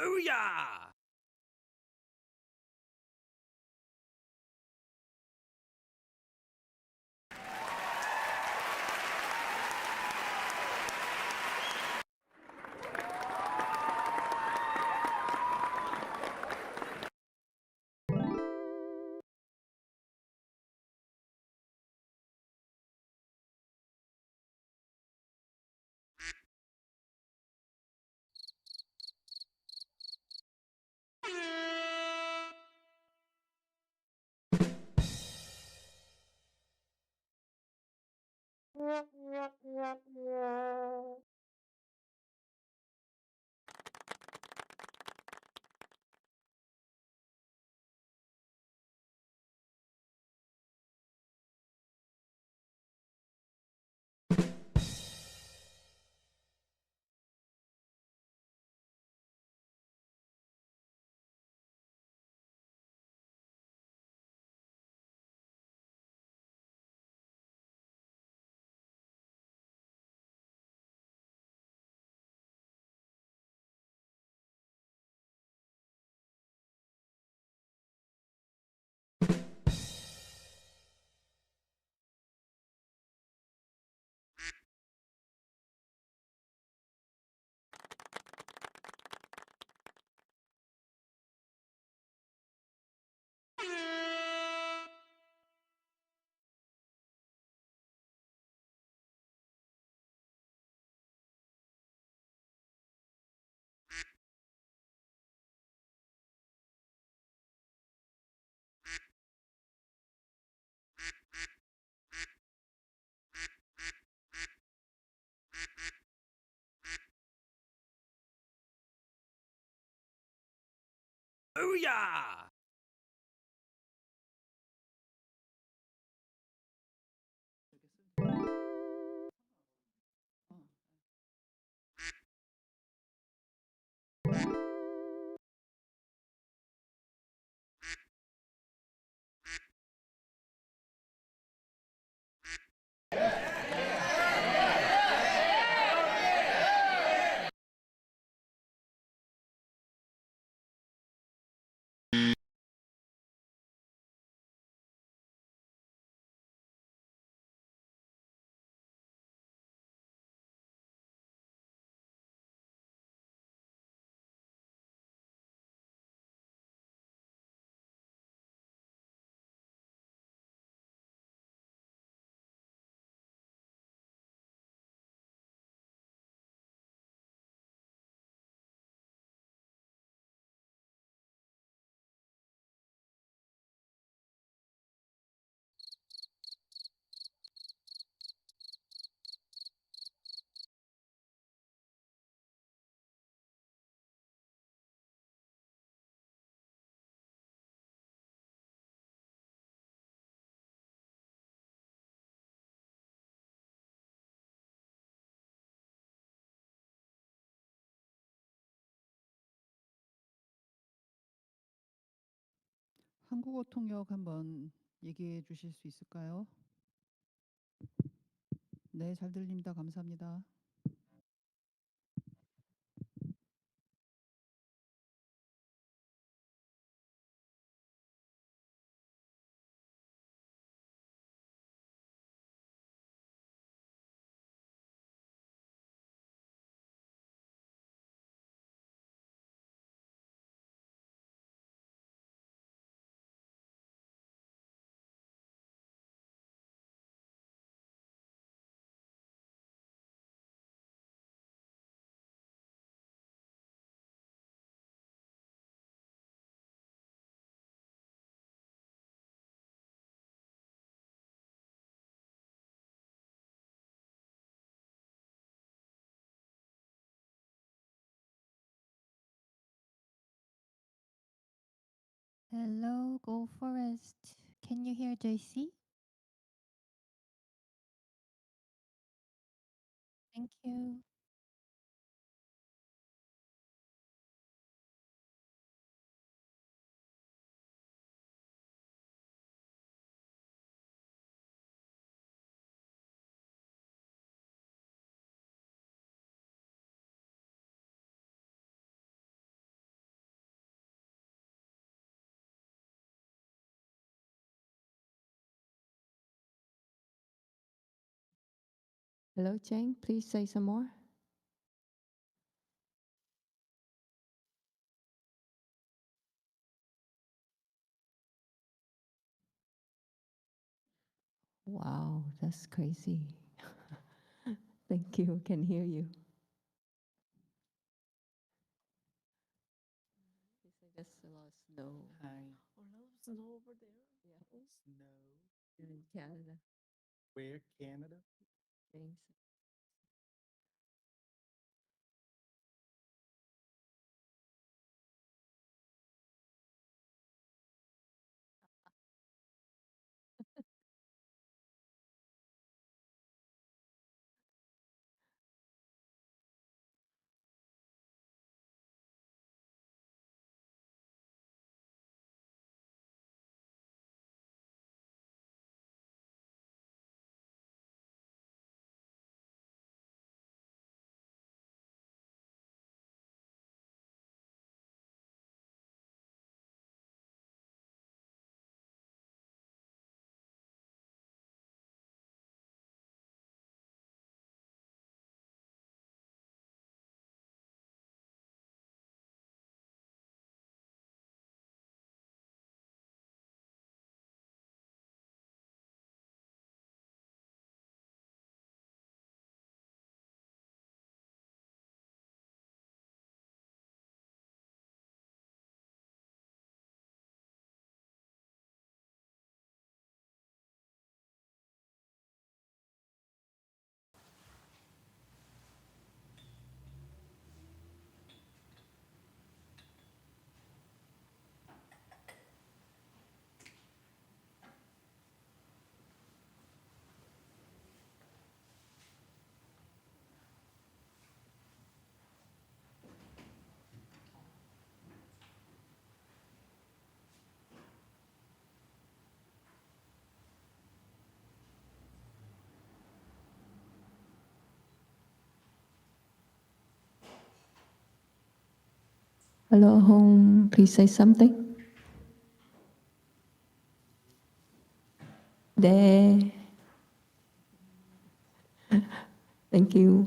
Booyah! Booyah! 한국어 통역 한번 얘기해 주실 수 있을까요? 네, 잘 들립니다. 감사합니다. Hello, Go Forest. Can you hear JC? Thank you. Hello, Jane. Please say some more. Wow, that's crazy. Thank you. Can hear you. I just a lot of snow. Hi. Oh, a lot of snow over there. Yeah. Oh, snow. Here in Canada. Where? Canada? James. Hello, home. Please say something. There. Thank you.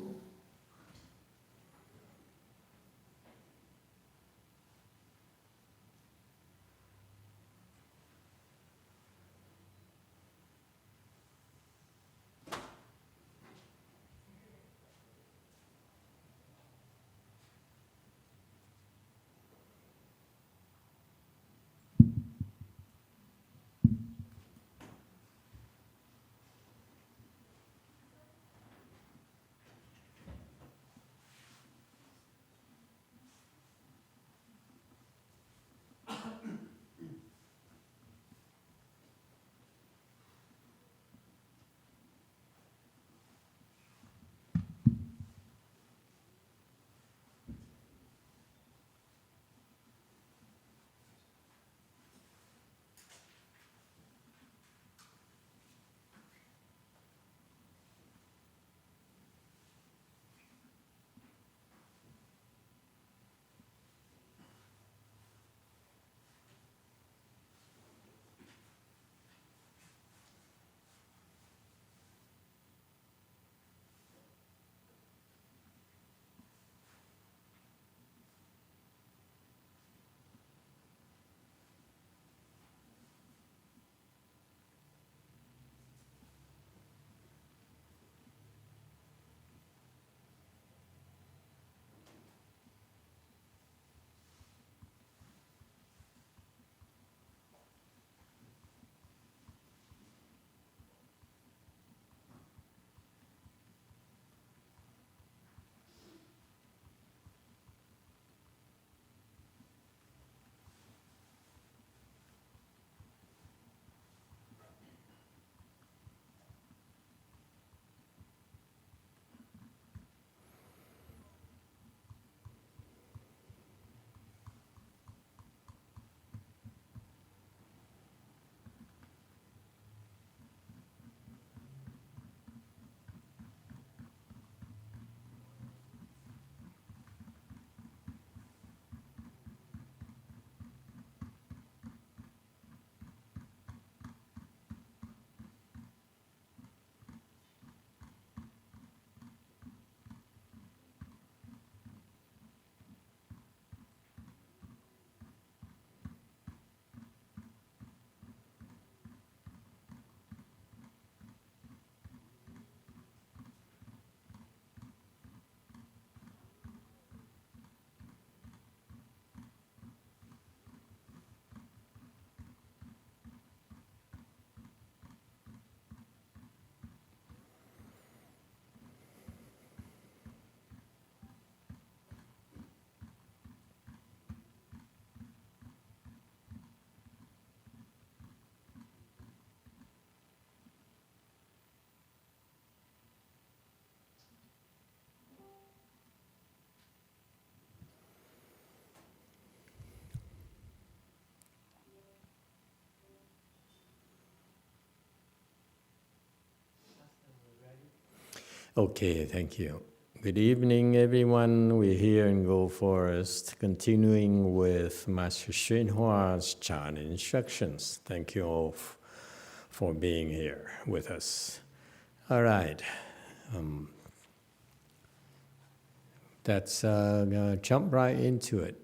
Okay, thank you. Good evening, everyone. We're here in Go Forest, continuing with Master YongHua's Chan instructions. Thank you all for being here with us. All right. Let's jump right into it.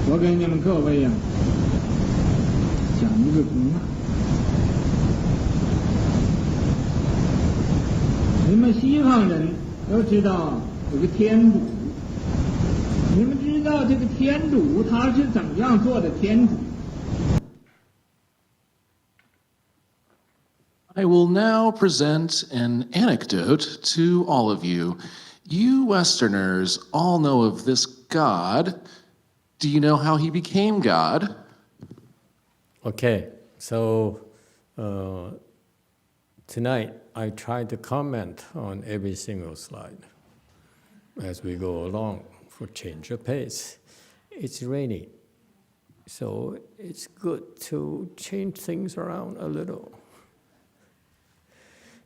我给你们各位呀讲一个童话。你们西方人都知道有个天主，你们知道这个天主他是怎么样做的天主？ I will now present an anecdote to all of you. You Westerners all know of this God. Do you know how he became God? Okay, so tonight I try to comment on every single slide as we go along for change of pace. It's rainy, so it's good to change things around a little.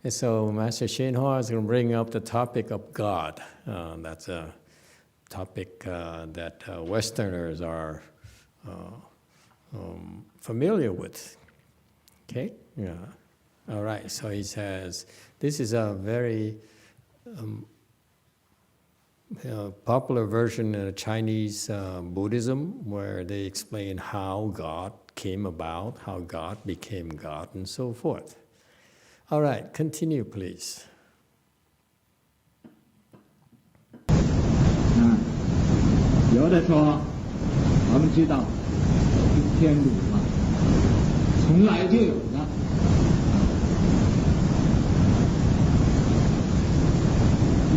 And so Master YongHua is going to bring up the topic of God. That's a topic that Westerners are familiar with. Okay? Yeah. All right. So he says, this is a very popular version of Chinese Buddhism, where they explain how God came about, how God became God, and so forth. All right, continue, please. 有的说，我们知道，天主啊，从来就有的，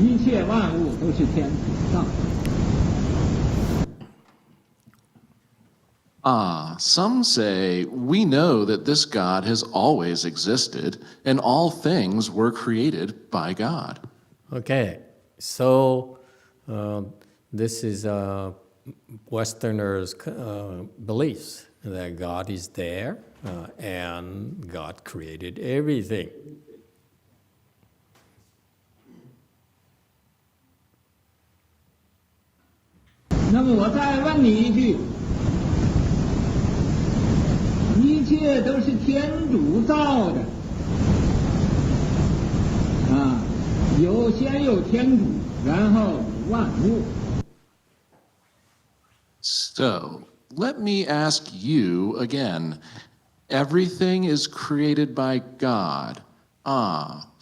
一切万物都是天主造。 Some say we know that this God has always existed and all things were created by God. Okay, so this is Westerners' beliefs that God is there and God created everything. Now, 我再问你一句。 一切都是天主造的，先有天主，然后万物。So, let me ask you again. Everything is created by God.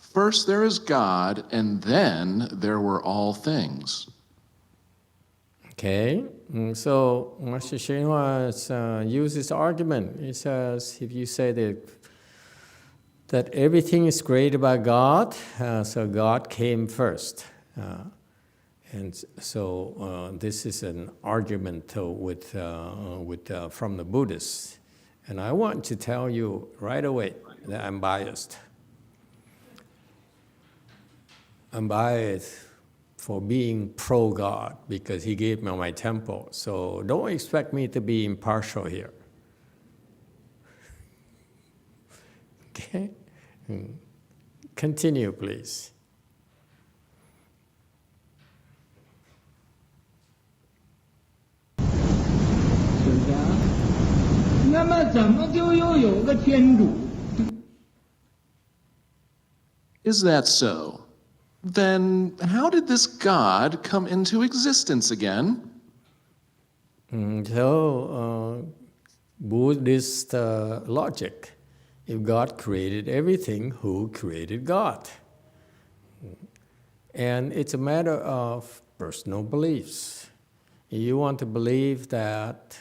First there is God, and then there were all things. Okay, so Master YongHua uses argument. He says, if you say that everything is created by God, so God came first. And so this is an argument from the Buddhists. And I want to tell you right away that I'm biased. I'm biased for being pro-God because he gave me my temple. So don't expect me to be impartial here. Okay? Continue, please. 那么怎么就又有个天主？ Is that so? Then how did this God come into existence again? So, Buddhist logic, if God created everything, who created God? And it's a matter of personal beliefs. You want to believe that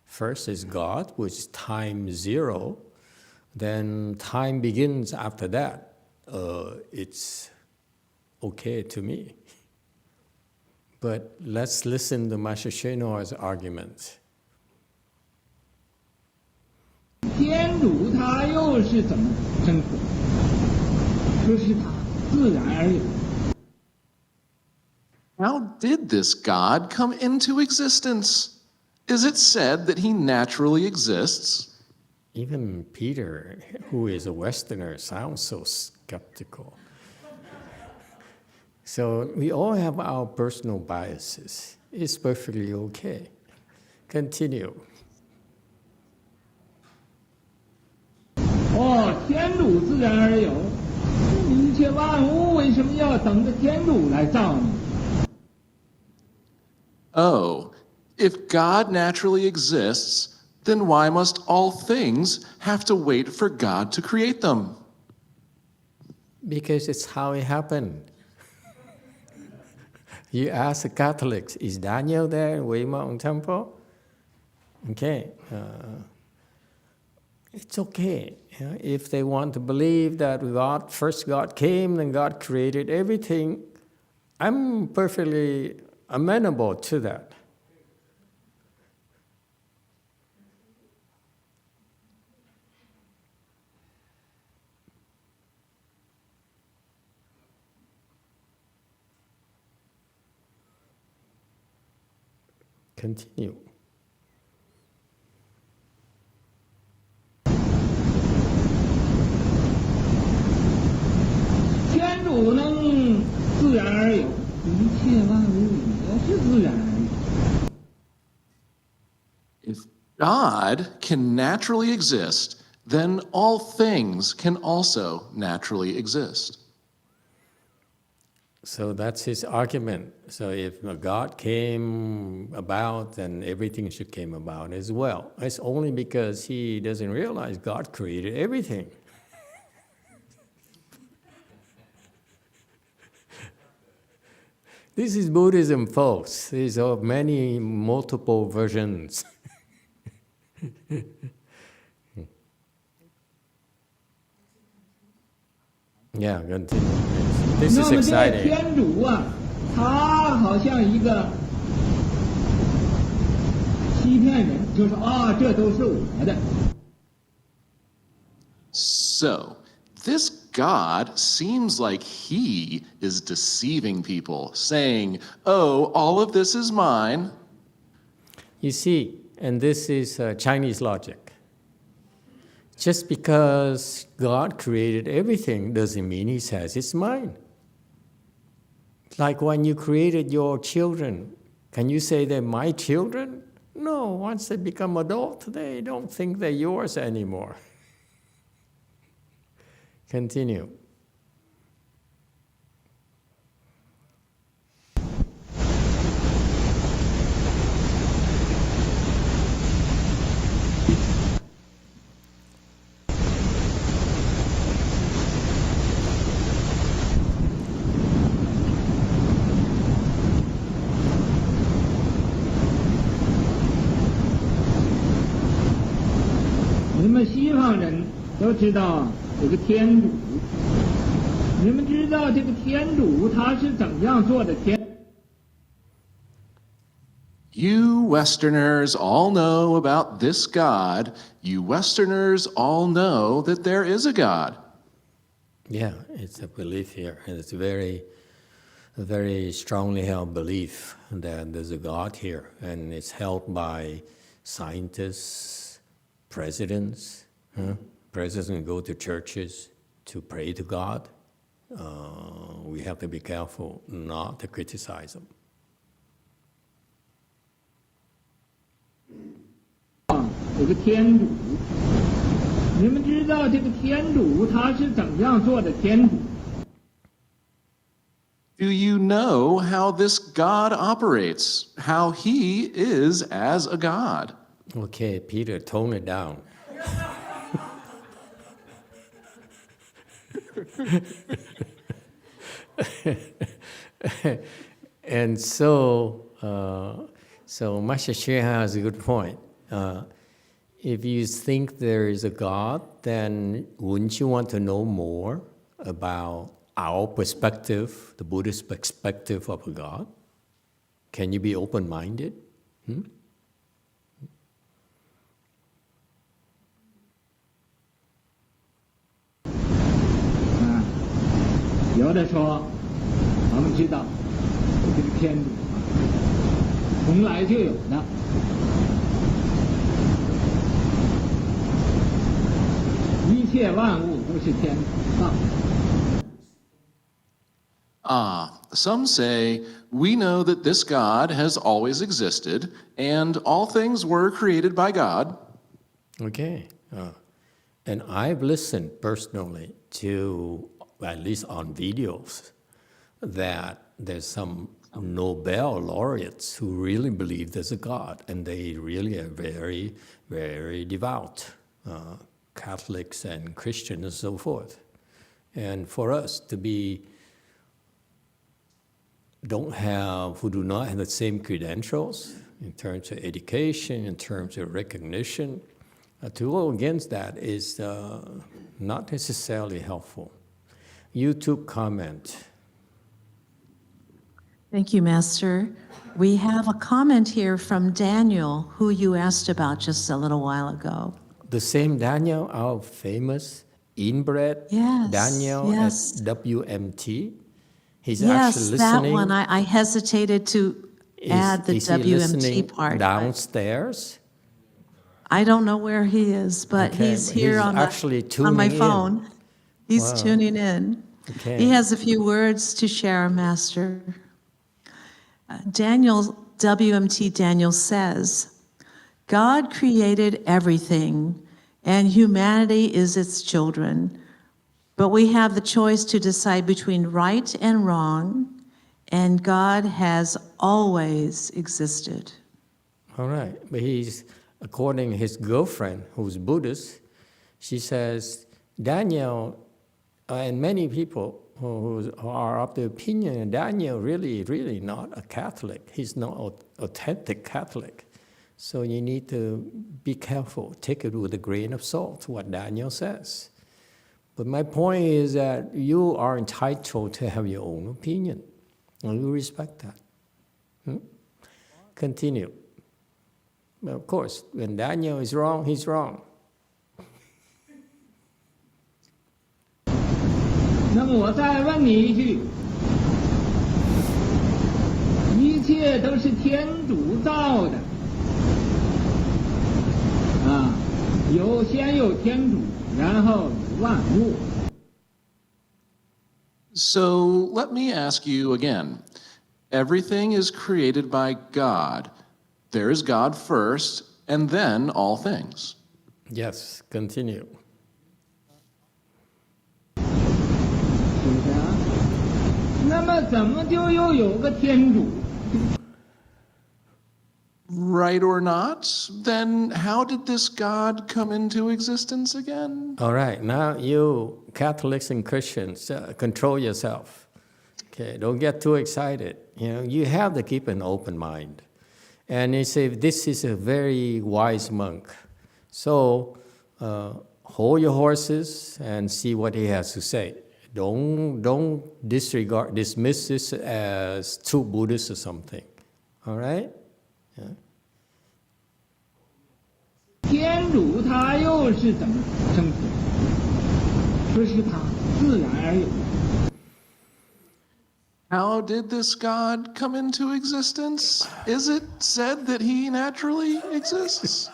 first is God, which is time zero, then time begins after that. It's okay to me. But let's listen to Master YongHua's argument. 天主他又是怎么生活？这是他自然而然。 How did this God come into existence? Is it said that he naturally exists? Even Peter, who is a Westerner, sounds so skeptical. So we all have our personal biases. It's perfectly okay. Continue. 哦，天主自然而有，一切万物为什么要等着天主来造呢？ Oh, if God naturally exists, then why must all things have to wait for God to create them? Because it's how it happened. You ask the Catholics, is Daniel there in Wei Mountain Temple? Okay. It's okay. If they want to believe that first God came and God created everything, I'm perfectly amenable to that. Continue. 天主能自然而有，一切万物也是自然而有。 If God can naturally exist, then all things can also naturally exist. So that's his argument. So if God came about, then everything should came about as well. It's only because he doesn't realize God created everything. This is Buddhism, folks. These are many multiple versions. Yeah, continue. This 那 is 么这个 exciting. 天主啊，他好像一个欺骗人，就说啊，这都是我的。 So, this God seems like he is deceiving people, saying, oh, all of this is mine. You see, and this is Chinese logic. Just because God created everything doesn't mean he says it's mine. Like when you created your children, can you say they're my children? No, once they become adult, they don't think they're yours anymore. Continue. 你们西方人都知道有个天主，你们知道这个天主他是怎样做的天？ You Westerners all know about this God. You Westerners all know that there is a God. Yeah, it's a belief here, and it's a very strongly held belief that there's a God here, and it's held by scientists, presidents. Presidents go to churches to pray to God. We have to be careful not to criticize them. 有个天主，你们知道这个天主他是怎样做的天主？ Do you know how this God operates? How he is as a God? Okay, Peter, tone it down. And so Master Xue has a good point. If you think there is a God, then wouldn't you want to know more about our perspective, the Buddhist perspective of a God? Can you be open-minded? 有的说，我们知道这个天主从来就有的，一切万物都是天造的。 Some say, we know that this God has always existed, and all things were created by God. Okay. And I've listened personally to, at least on videos, that there's some Nobel laureates who really believe there's a God, and they really are very, very devout, Catholics and Christians and so forth. And for us to be who do not have the same credentials in terms of education, in terms of recognition, to go against that is not necessarily helpful. YouTube comment. Thank you, Master. We have a comment here from Daniel, who you asked about just a little while ago. The same Daniel, our famous inbred Yes, Daniel yes. at WMT. He's Yes, actually that listening. one. I hesitated to add the is he WMT listening part. but downstairs? I don't know where he is, but Okay, he's but here he's on, actually on my tuning in. phone. He's Wow. tuning in. Okay. He has a few words to share, Master. WMT Daniel says, God created everything, and humanity is its children. But we have the choice to decide between right and wrong, and God has always existed. All right, but according to his girlfriend, who's Buddhist, she says, Daniel, and many people who are of the opinion, Daniel really not a Catholic. He's not authentic Catholic. So you need to be careful, take it with a grain of salt, what Daniel says. But my point is that you are entitled to have your own opinion, and we respect that. Continue. Well, of course, when Daniel is wrong, he's wrong. 那么我再问你一句：一切都是天主造的，先有天主，然后有万物。 So let me ask you again. Everything is created by God. There is God first, and then all things. Yes, continue. 是不是啊？那么怎么就又有个天主？ Right or not? Then how did this God come into existence again? All right, now you Catholics and Christians, control yourself. Okay, don't get too excited. You have to keep an open mind. And they say this is a very wise monk. So hold your horses and see what he has to say. Don't dismiss this as too Buddhist or something. All right? Yeah. 天主他又是怎么生出的？说是他自然而有。 How did this God come into existence? Is it said that he naturally exists?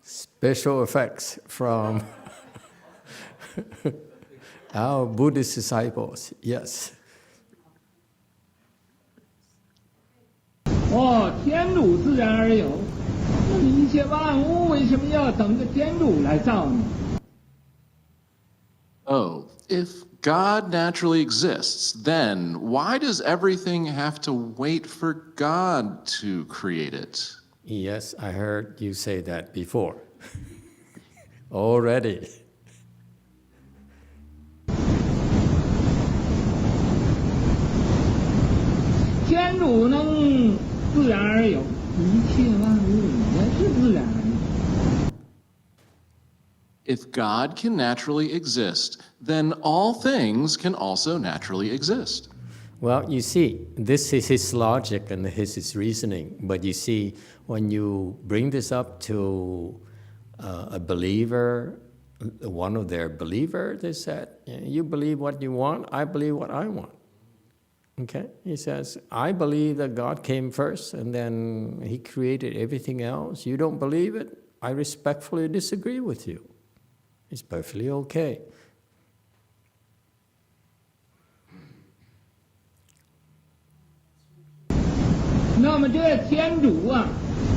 Special effects from our Buddhist disciples, yes. 哦，天主自然而有，那么一切万物为什么要等着天主来造呢？ Oh, if God naturally exists, then why does everything have to wait for God to create it? Yes, I heard you say that before. Already. 天主能自然而有，一切万物也是自然而有。 If God can naturally exist, then all things can also naturally exist. Well, you see, this is his logic and his reasoning. But you see, when you bring this up to a believer, one of their believers, they said, you believe what you want, I believe what I want. Okay? He says, I believe that God came first and then he created everything else. You don't believe it? I respectfully disagree with you. It's perfectly okay. 那么这天主啊，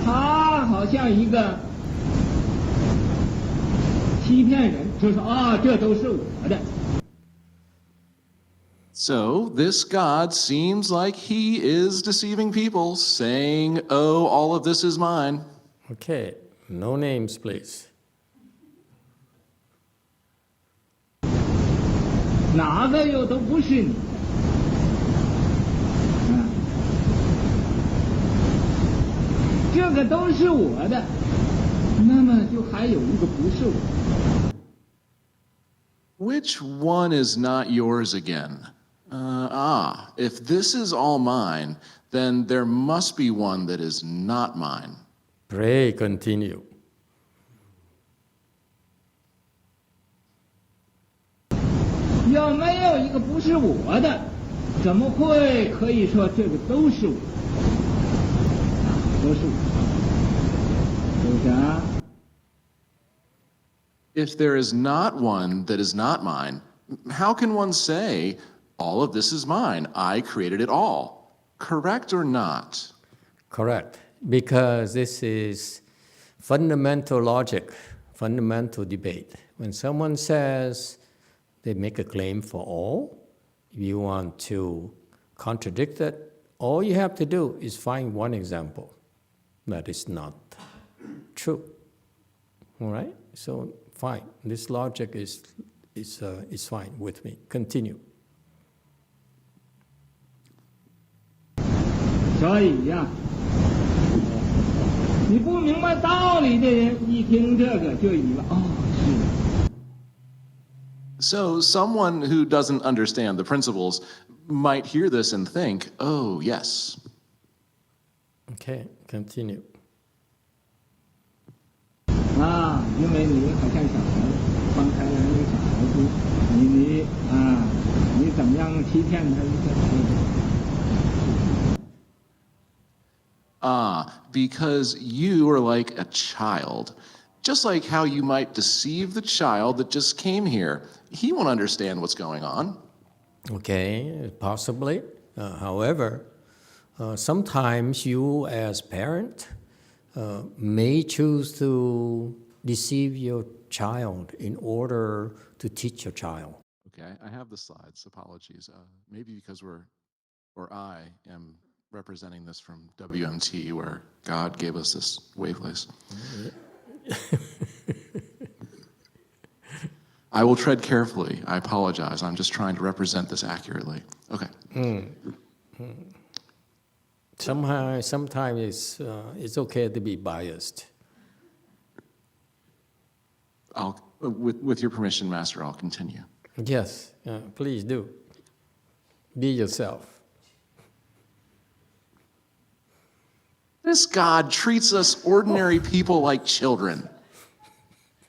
他好像一个欺骗人，就说啊，这都是我的。 So this God seems like he is deceiving people, saying, oh, all of this is mine. Okay, no names, please. 哪个又都不是你的。这个都是我的，那么就还有一个不是我的。 Which one is not yours again? If this is all mine, then there must be one that is not mine. Pray, continue. 要没有一个不是我的，怎么会可以说这个都是我的？都是我的，是不是啊？ If there is not one that is not mine, how can one say, all of this is mine, I created it all? Correct or not? Correct, because this is fundamental logic, fundamental debate. When someone says they make a claim for all, if you want to contradict it, all you have to do is find one example that is not true. All right? So fine. This logic is fine with me. Continue. 所以呀，你不明白道理的人，一听这个就以为哦，是。 So someone who doesn't understand the principles might hear this and think, oh, yes. Okay, continue. 啊，因为你好像小孩子，放开了那个小孩子，你怎么样欺骗他一个？ Because you are like a child. Just like how you might deceive the child that just came here. He won't understand what's going on. Okay, possibly. However, sometimes you as parent may choose to deceive your child in order to teach your child. Okay, I have the slides. Apologies. Maybe because I am representing this from WMT, where God gave us this wavelength. I will tread carefully. I apologize. I'm just trying to represent this accurately. Okay. Sometimes it's okay to be biased. With your permission, Master, I'll continue. Yes, please do. Be yourself. This God treats us ordinary people like children.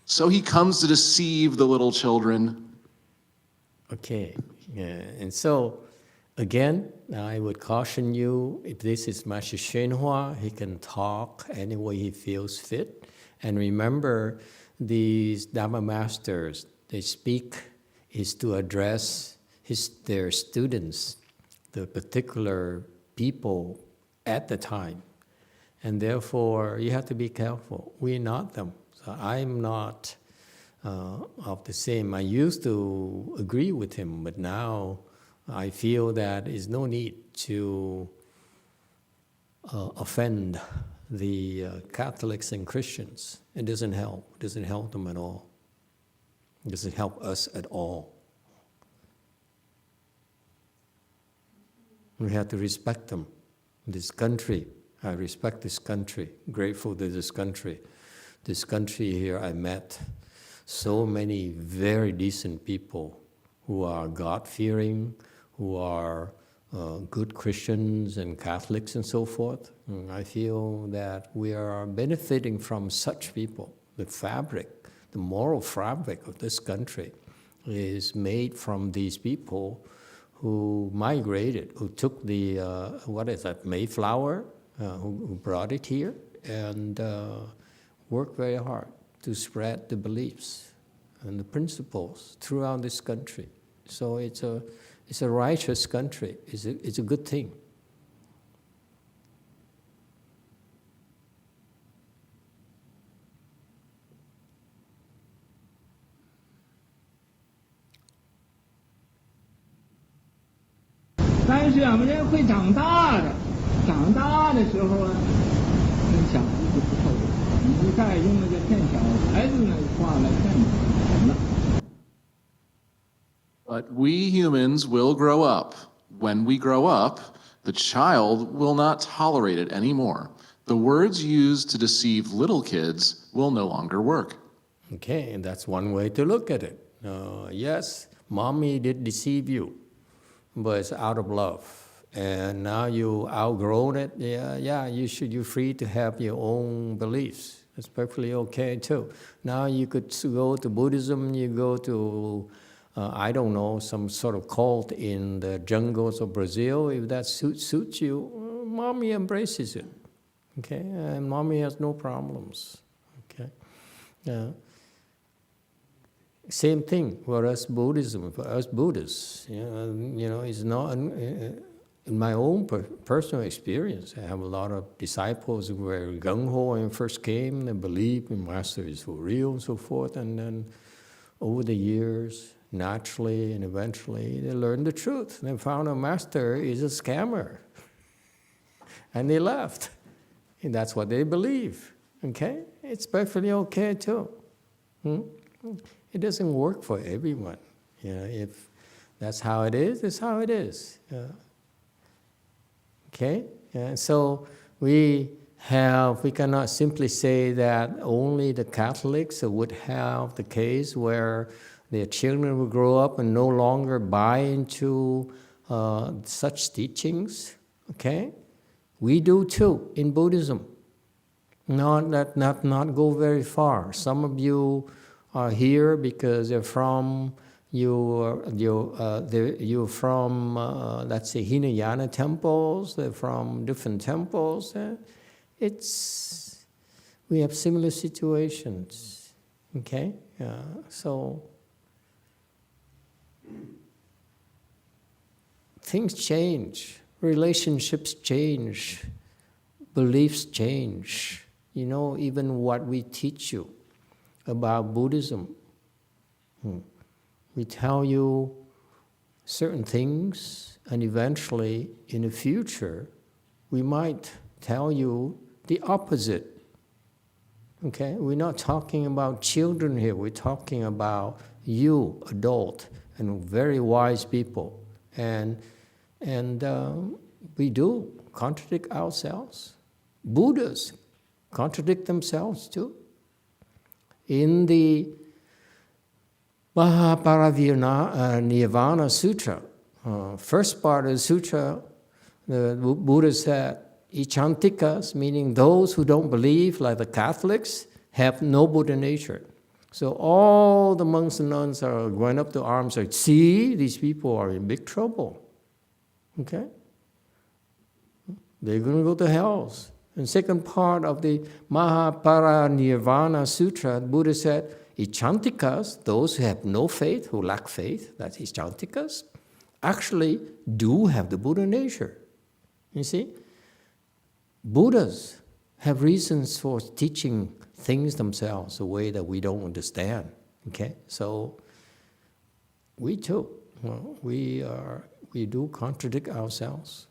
So he comes to deceive the little children. Okay, and so again, I would caution you, if this is Master YongHua, he can talk any way he feels fit. And remember, these Dharma masters, they speak is to address their students, the particular people at the time. And therefore, you have to be careful. We're not them. So I'm not of the same. I used to agree with him, but now I feel that there's no need to offend the Catholics and Christians. It doesn't help. It doesn't help them at all. It doesn't help us at all. We have to respect them. This country, I respect this country, grateful to this country. This country here, I met so many very decent people who are God-fearing, who are good Christians and Catholics and so forth. And I feel that we are benefiting from such people. The fabric, the moral fabric of this country is made from these people who migrated, who took the, Mayflower, who brought it here, and work very hard to spread the beliefs and the principles throughout this country. So it's a righteous country. It's a good thing.但是我们人会长大的，长大的时候啊，跟小孩子不透的，你再用那个骗小孩子那个话来骗你了。But we humans will grow up. When we grow up, the child will not tolerate it anymore. The words used to deceive little kids will no longer work. Okay, and that's one way to look at it. Yes, mommy did deceive you, but it's out of love. And now you outgrown it. You're free to have your own beliefs. It's perfectly okay too. Now you could go to Buddhism, you go to, I don't know, some sort of cult in the jungles of Brazil. If that suits you, mommy embraces it. Okay, and mommy has no problems. Okay, same thing for us Buddhism, for us Buddhists. It's not, in my own personal experience, I have a lot of disciples who were YongHua when first came, they believed the Master is for real and so forth, and then over the years, naturally and eventually, they learned the truth. They found a Master is a scammer. And they left. And that's what they believe. Okay? It's perfectly okay too. It doesn't work for everyone. If that's how it is, it's how it is. Okay? So we cannot simply say that only the Catholics would have the case where their children will grow up and no longer buy into such teachings. Okay? We do too in Buddhism. Not go very far. Some of you are here because you're from let's say Hinayana temples. They're from different temples. We have similar situations. Okay, so things change, relationships change, beliefs change. Even what we teach you about Buddhism. We tell you certain things, and eventually, in the future, we might tell you the opposite. Okay? We're not talking about children here. We're talking about you, adult, and very wise people. And we do contradict ourselves. Buddhas contradict themselves too. In the Mahaparinirvana Sutra, first part of the sutra, the Buddha said, Ichantikas, meaning those who don't believe, like the Catholics, have no Buddha nature. So all the monks and nuns are going up to arms like, see, these people are in big trouble. Okay? They're going to go to hell. And second part of the Mahaparinirvana Sutra, the Buddha said, Ichantikas, those who have no faith, who lack faith, that's Ichantikas, actually do have the Buddha nature. You see? Buddhas have reasons for teaching things themselves a way that we don't understand. Okay? So we too, we do contradict ourselves.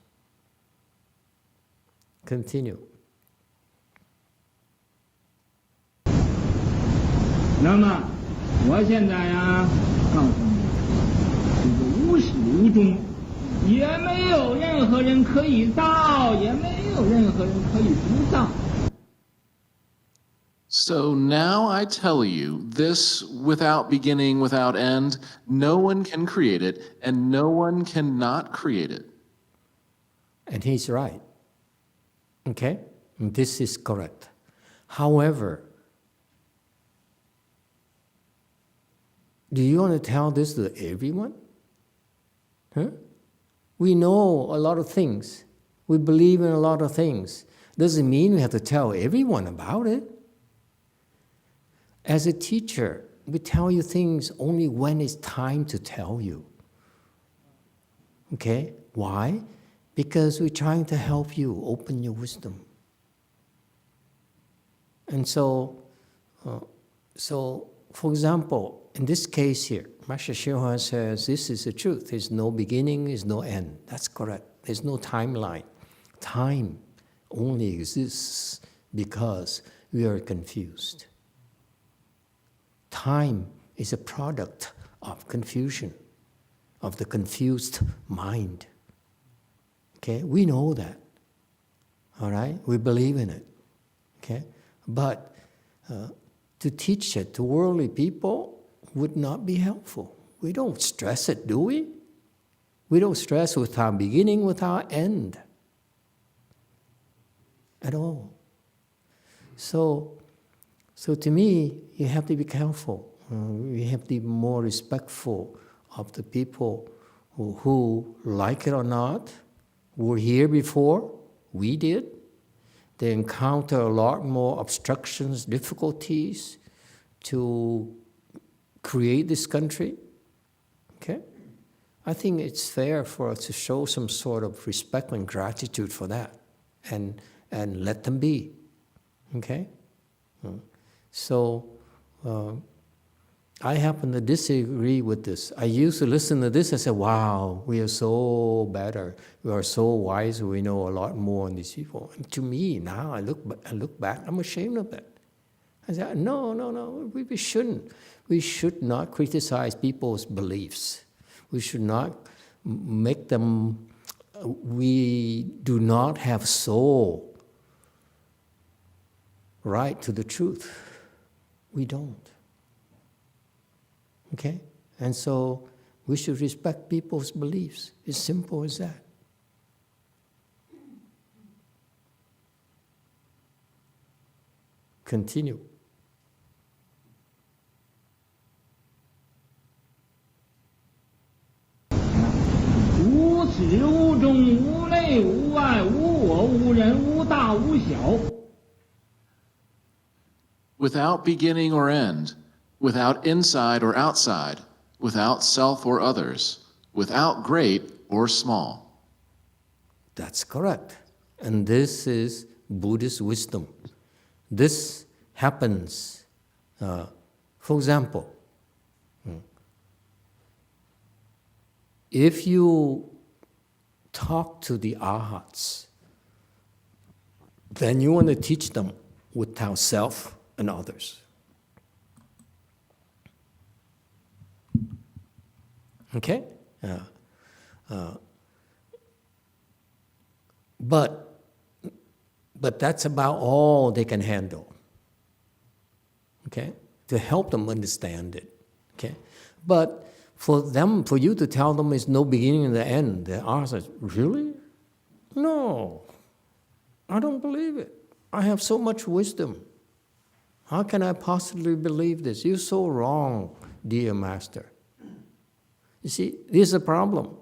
Continue. 那么，我现在呀，告诉你，这个无始无终，也没有任何人可以造，也没有任何人可以不造。So now I tell you, this without beginning, without end, no one can create it, and no one cannot create it. And he's right. Okay? And this is correct. However, do you want to tell this to everyone? Huh? We know a lot of things. We believe in a lot of things. Doesn't mean we have to tell everyone about it. As a teacher, we tell you things only when it's time to tell you. Okay? Why? Because we're trying to help you open your wisdom. And so, for example, in this case here, Master YongHua says, this is the truth. There's no beginning, there's no end. That's correct. There's no timeline. Time only exists because we are confused. Time is a product of confusion, of the confused mind. Okay, we know that. All right, we believe in it. Okay, but to teach it to worldly people would not be helpful. We don't stress it, do we? We don't stress without beginning, without end. At all. So to me, you have to be careful. You have to be more respectful of the people who, like it or not, were here before we did. They encounter a lot more obstructions, difficulties to create this country. Okay? I think it's fair for us to show some sort of respect and gratitude for that, and let them be. Okay? So, I happen to disagree with this. I used to listen to this and say, wow, we are so better. We are so wise. We know a lot more than these people. And to me, now I look back, I'm ashamed of that. I said, no, we shouldn't. We should not criticize people's beliefs. We should not make them, we do not have soul right to the truth. We don't. Okay? And so we should respect people's beliefs. It's simple as that. Continue. Without beginning or end, without inside or outside, without self or others, without great or small. That's correct. And this is Buddhist wisdom. This happens, for example, if you talk to the arhats, then you want to teach them without self and others. Okay? But that's about all they can handle. Okay? To help them understand it. Okay? But for you to tell them there's no beginning and the end, the answer, really? No. I don't believe it. I have so much wisdom. How can I possibly believe this? You're so wrong, dear master. You see, this is a problem.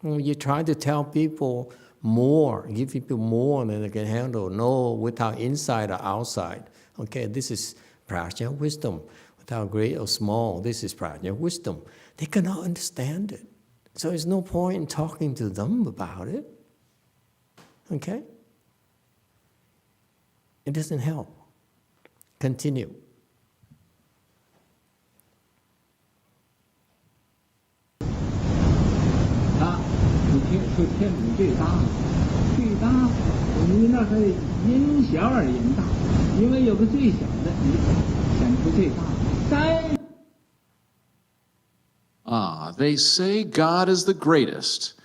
When you try to tell people more, give people more than they can handle, no, without inside or outside. Okay, this is prajna wisdom. Without great or small, this is prajna wisdom. They cannot understand it. So there's no point in talking to them about it. Okay? It doesn't help. Continue. They say God is the greatest.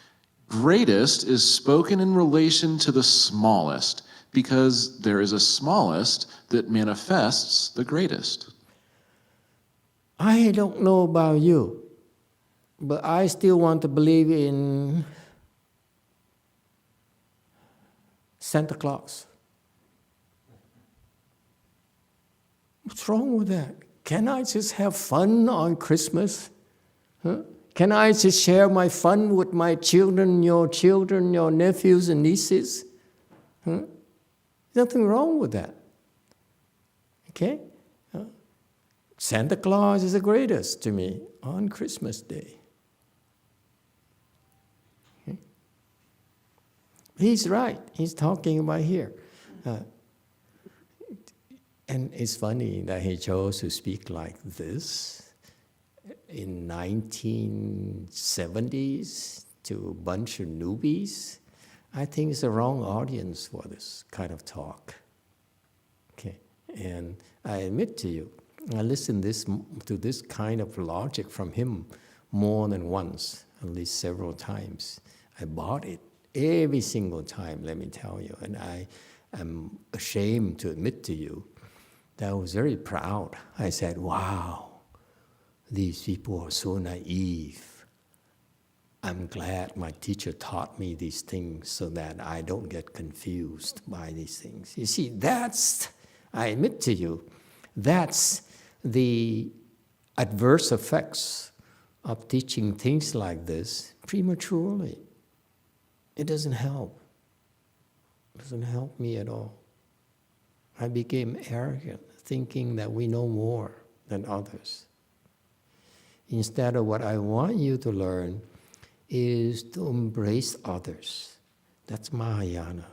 Greatest is spoken in relation to the smallest, because there is a smallest that manifests the greatest. I don't know about you, but I still want to believe in Santa Claus. What's wrong with that? Can I just have fun on Christmas? Huh? Can I just share my fun with my children, your nephews and nieces? Huh? Nothing wrong with that. Okay? Santa Claus is the greatest to me on Christmas Day. Okay? He's right. He's talking about here. And it's funny that he chose to speak like this in 1970s to a bunch of newbies. I think it's the wrong audience for this kind of talk. Okay, and I admit to you, I listened to this kind of logic from him more than once, at least several times. I bought it every single time, let me tell you, and I am ashamed to admit to you that I was very proud. I said, wow, these people are so naive. I'm glad my teacher taught me these things so that I don't get confused by these things. You see, I admit to you, that's the adverse effects of teaching things like this prematurely. It doesn't help. It doesn't help me at all. I became arrogant, thinking that we know more than others. Instead of what I want you to learn is to embrace others. That's Mahayana.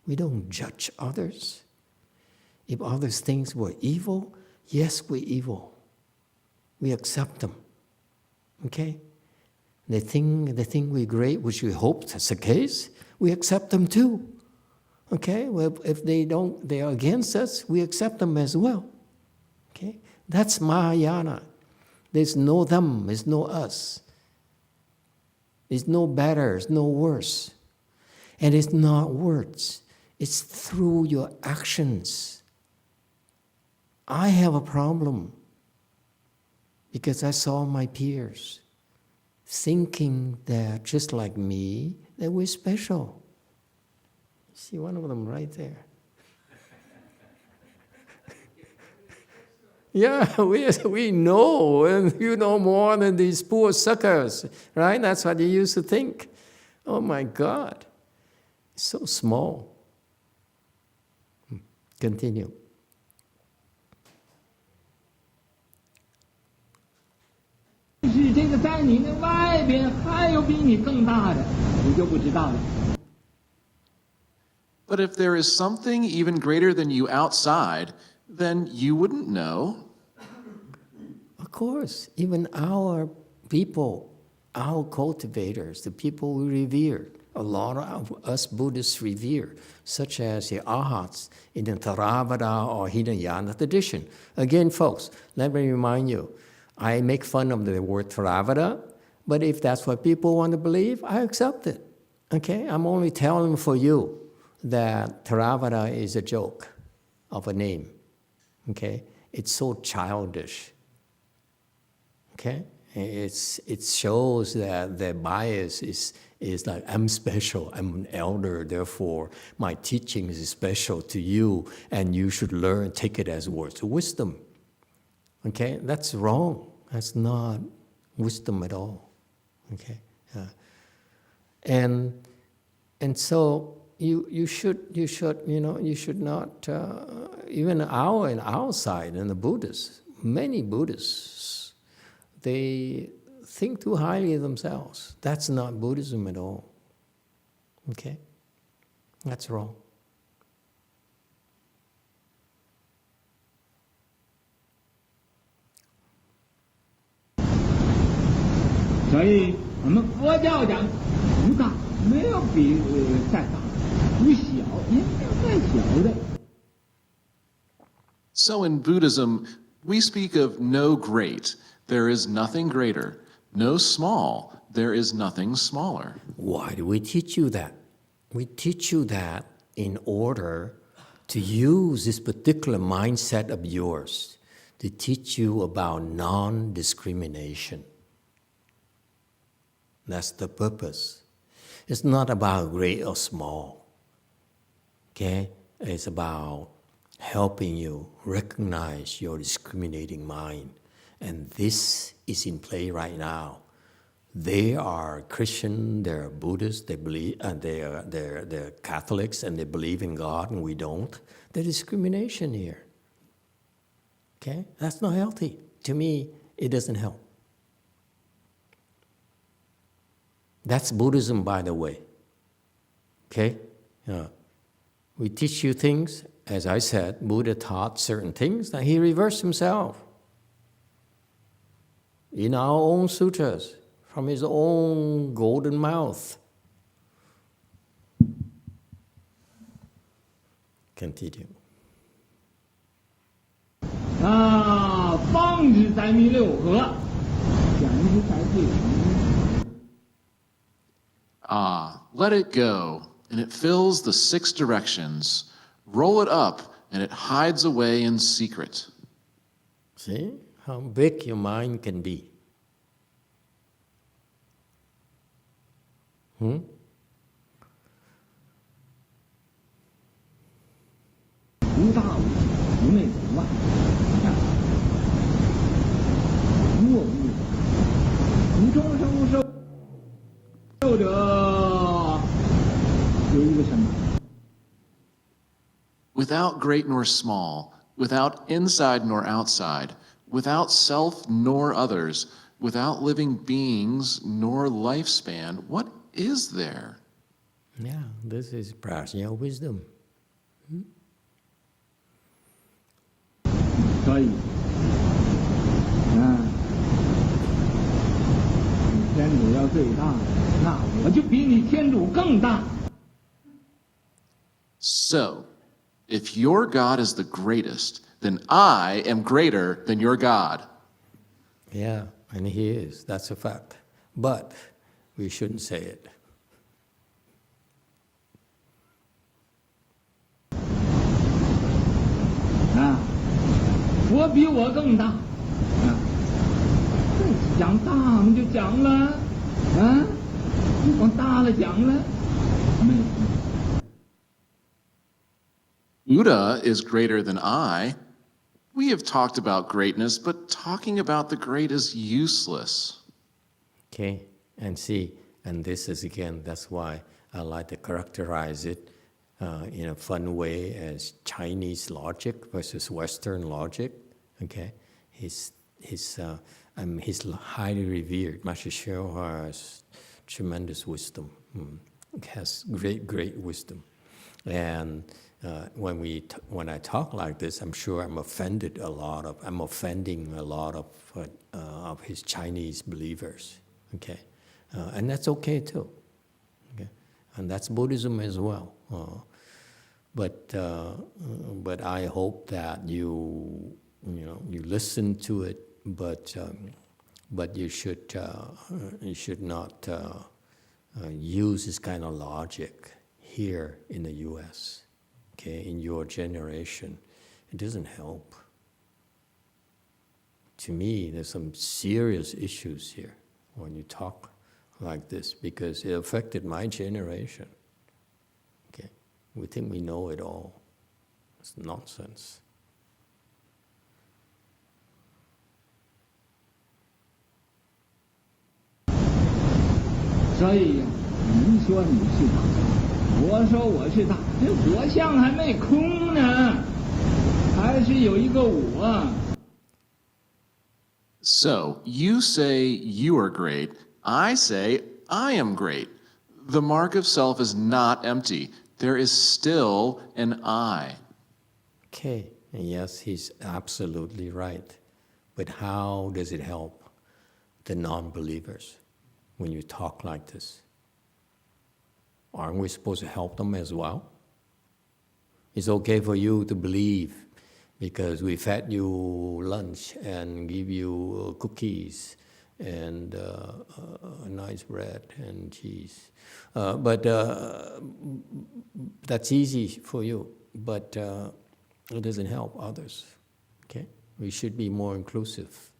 We don't judge others. If others think we're evil, yes, we're evil. We accept them. Okay? They think we're great, which we hope that's the case. We accept them too. Okay? Well, if they are against us, we accept them as well. Okay? That's Mahayana. There's no them, there's no us. There's no better, there's no worse. And it's not words. It's through your actions. I have a problem because I saw my peers thinking that just like me, that we're special. See one of them right there. Yeah, we know, and you know more than these poor suckers, right? That's what you used to think. Oh my God, so small. Continue. 是这个在你的外边还有比你更大的，你就不知道了。 But if there is something even greater than you outside, then you wouldn't know. Of course, even our people, our cultivators, the people we revere, a lot of us Buddhists revere, such as the Arhats in the Theravada or Hinayana tradition. Again, folks, let me remind you, I make fun of the word Theravada, but if that's what people want to believe, I accept it. Okay? I'm only telling for you that Theravada is a joke of a name. Okay? It's so childish. Okay? It shows that the bias is like, I'm special, I'm an elder, therefore my teaching is special to you, and you should learn, take it as words of wisdom. Okay? That's wrong. That's not wisdom at all. Okay? And so you should not, even in our side, in the Buddhists, many Buddhists, they think too highly of themselves. That's not Buddhism at all. Okay? That's wrong. 所以我们佛教讲不大，没有比再大，不小，也没有再小的。 So in Buddhism, we speak of no great. There is nothing greater. No small. There is nothing smaller. Why do we teach you that? We teach you that in order to use this particular mindset of yours to teach you about non-discrimination. That's the purpose. It's not about great or small. Okay? It's about helping you recognize your discriminating mind. And this is in play right now. They are Christian, they're Buddhists, they believe, and they're Catholics, and they believe in God, and we don't. There's discrimination here. Okay? That's not healthy. To me, it doesn't help. That's Buddhism, by the way. Okay? We teach you things, as I said, Buddha taught certain things, that he reversed himself. In our own sutras, from his own golden mouth. Continue. 方知载迷六合，显之载最成。 Let it go, and it fills the 6 directions. Roll it up, and it hides away in secret. See how big your mind can be. 无大无小，无内无外，无我无我，无众生无受者，有一个什么？ Without great nor small, without inside nor outside, without self nor others, without living beings nor lifespan, what is there? Yeah, this is prajna wisdom. 所以，你天主要最大，那我就比你天主更大。 So, if your God is the greatest, then I am greater than your God. Yeah, and he is. That's a fact. But we shouldn't say it. 我比我更大，讲大我们就讲了，往大了讲了，没有。 Buddha is greater than I. We have talked about greatness, but talking about the great is useless. Okay, and see, and this is again, that's why I like to characterize it in a fun way as Chinese logic versus Western logic. Okay, he's highly revered. Master YongHua has tremendous wisdom. Has great wisdom, and when I talk like this, I'm sure I'm offending a lot of his Chinese believers. Okay, and that's okay too. Okay, and that's Buddhism as well. But I hope that you listen to it, but you should not use this kind of logic here in the U.S. Okay, in your generation, it doesn't help. To me, there's some serious issues here when you talk like this because it affected my generation. Okay, we think we know it all. It's nonsense. 所以你说你是大，我说我是大，这我相还没空呢，还是有一个我。So, you say you are great, I say I am great. The mark of self is not empty. There is still an I. Okay, and yes, he's absolutely right. But how does it help the non-believers when you talk like this? Aren't we supposed to help them as well? It's okay for you to believe because we fed you lunch and give you cookies and nice bread and cheese. But that's easy for you, but it doesn't help others. Okay? We should be more inclusive.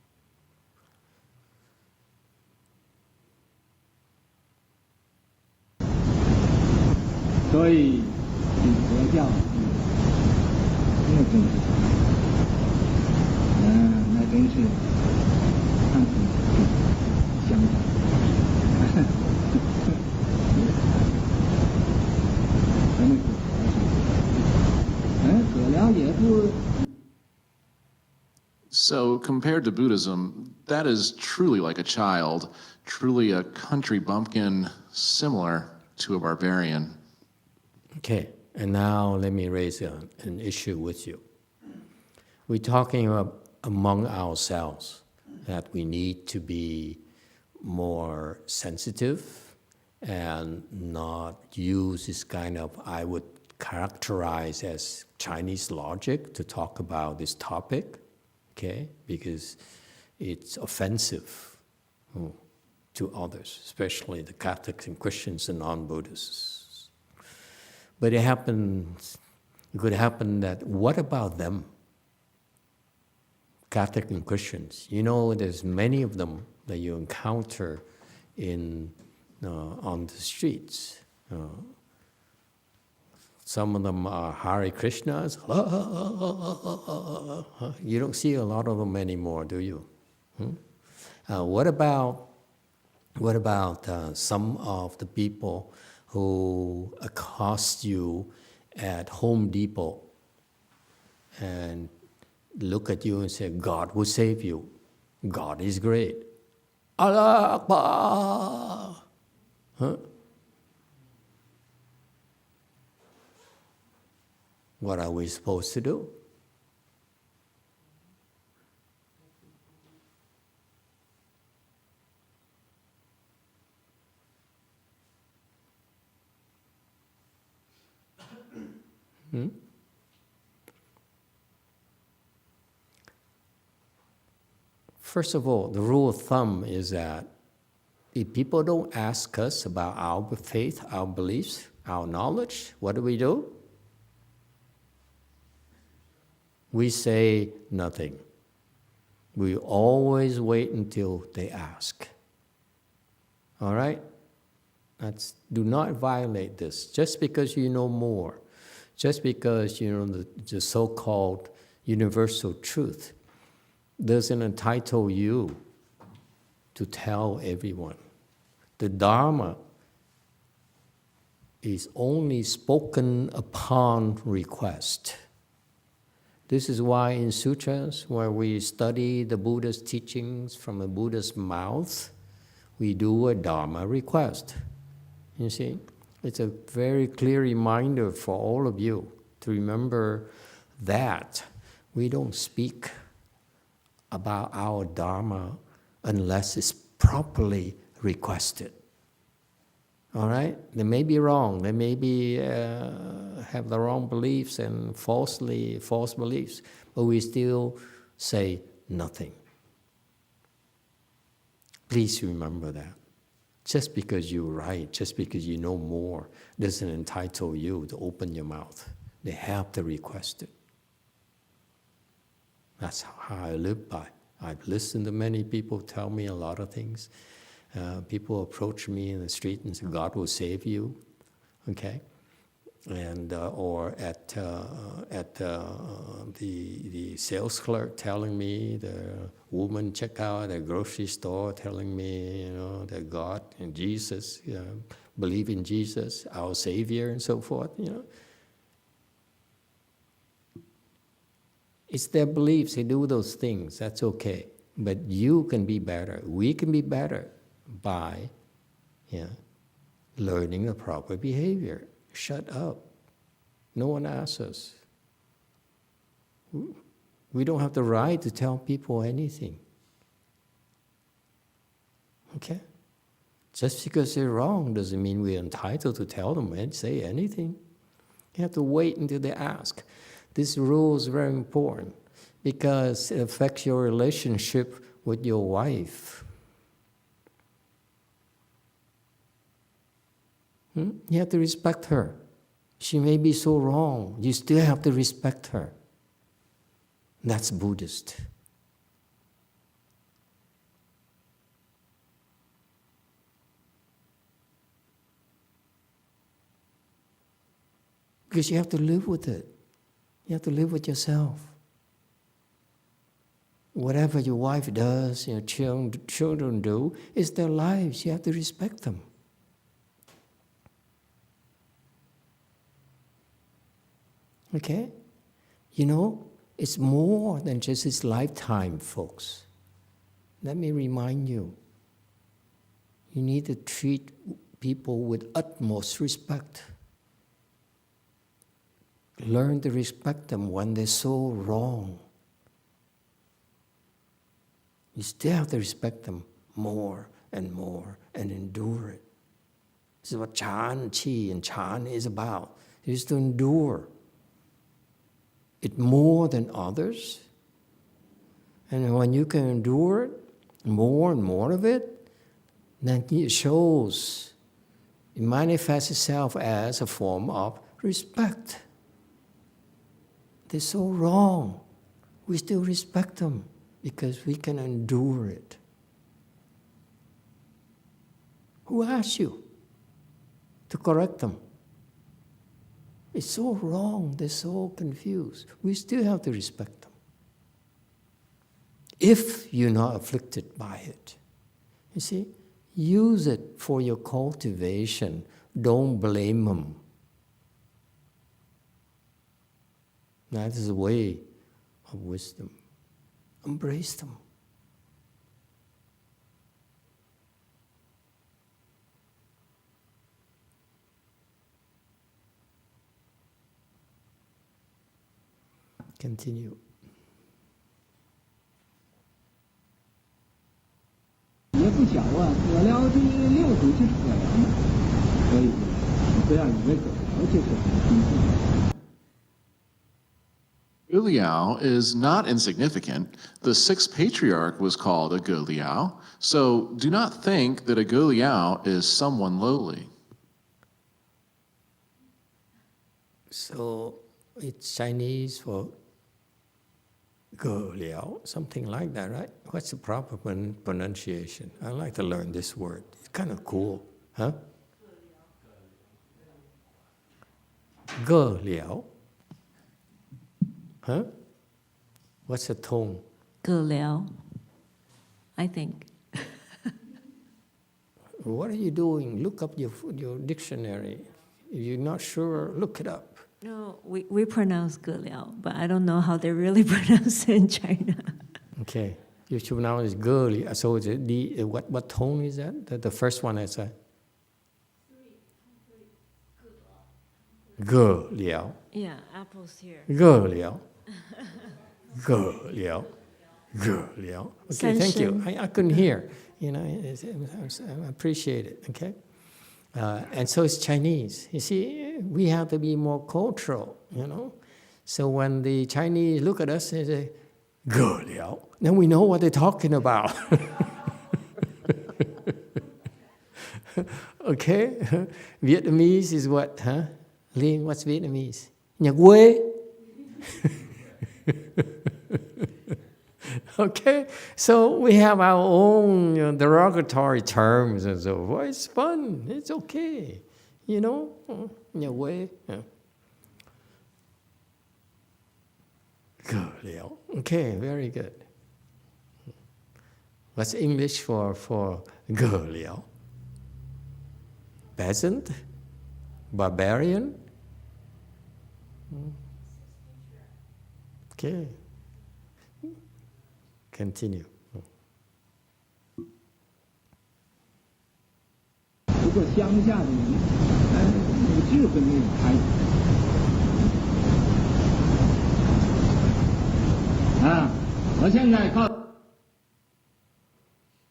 所以，佛教，那真是，那真是，看看相反。葛良也不。So compared to Buddhism, that is truly like a child, truly a country bumpkin, similar to a barbarian. Okay, and now let me raise an issue with you. We're talking about among ourselves that we need to be more sensitive and not use this kind of, I would characterize as Chinese logic to talk about this topic, okay? Because it's offensive to others, especially the Catholics and Christians and non-Buddhists. But it could happen that, what about them? Catholic and Christians. You know, there's many of them that you encounter on the streets. Some of them are Hare Krishnas. You don't see a lot of them anymore, do you? What about some of the people who accost you at Home Depot and look at you and say, God will save you. God is great. Allah Akbar. Huh? What are we supposed to do? First of all, the rule of thumb is that if people don't ask us about our faith, our beliefs, our knowledge, what do? We say nothing. We always wait until they ask. All right? Do not violate this. Just because you know more, just because you know the so-called universal truth, doesn't entitle you to tell everyone. The Dharma is only spoken upon request. This is why in sutras, where we study the Buddha's teachings from the Buddha's mouth, we do a Dharma request. You see? It's a very clear reminder for all of you to remember that we don't speak about our Dharma unless it's properly requested. All right? They may be wrong. They may be have the wrong beliefs and false beliefs, but we still say nothing. Please remember that. Just because you're right, just because you know more, doesn't entitle you to open your mouth. They have to request it. That's how I live by. I've listened to many people tell me a lot of things. People approach me in the street and say, God will save you, okay? And or at the sales clerk telling me, the woman check out at the grocery store telling me, you know, that God and Jesus, believe in Jesus, our Savior, and so forth, you know. It's their beliefs, they do those things, that's okay. But you can be better, we can be better by learning the proper behavior. Shut up. No one asks us. We don't have the right to tell people anything. Okay? Just because they're wrong doesn't mean we're entitled to tell them and say anything. You have to wait until they ask. This rule is very important because it affects your relationship with your wife. You have to respect her. She may be so wrong. You still have to respect her. That's Buddhist. Because you have to live with it. You have to live with yourself. Whatever your wife does, your children do, it's their lives. You have to respect them. Okay? You know, It's more than just his lifetime, folks. Let me remind you, you need to treat people with utmost respect. Learn to respect them when they're so wrong. You still have to respect them more and more and endure it. This is what Chan, Chi, and Chan is about. It is to endure it more than others. And when you can endure it, more and more of it, then it shows, it manifests itself as a form of respect. They're so wrong. We still respect them because we can endure it. Who asked you to correct them? It's so wrong, they're so confused. We still have to respect them. If you're not afflicted by it. You see, use it for your cultivation. Don't blame them. That is the way of wisdom. Embrace them. Continue. 也不小啊，葛辽这六祖就是葛辽嘛，所以不要以为葛辽就是很轻松。 Gu Liao is not insignificant. The sixth patriarch was called a Gu Liao, so do not think that a Gu Liao is someone lowly. So it's Chinese for Ge Liao, something like that, right? What's the proper pronunciation? I like to learn this word. It's kind of cool, huh? Ge Liao. Huh? What's the tone? 葛辽, I think. What are you doing? Look up your dictionary. If you're not sure, look it up. No, we pronounce 葛辽, but I don't know how they really pronounce it in China. Okay. You should pronounce it Ge Liao. So what tone is that? The first one is a Ge Liao. Yeah, apples here. Ge Liao. Ge Liao. Ge Liao. Okay, thank you. I couldn't hear. You know, I appreciate it. Okay. And so it's Chinese. You see, we have to be more cultural, you know. So when the Chinese look at us and say, Ge Liao, then we know what they're talking about. Okay? Vietnamese is what, huh? Lin, what's Vietnamese? Nhà quê. Okay? So we have our own derogatory terms and so forth. It's fun. It's okay. You know? Nhà quê. Ge Liao. Okay, very good. What's English for Ge Liao? Peasant? Barbarian? Okay. Continue. 不过乡下的人，那个智慧没有开啊！我现在告。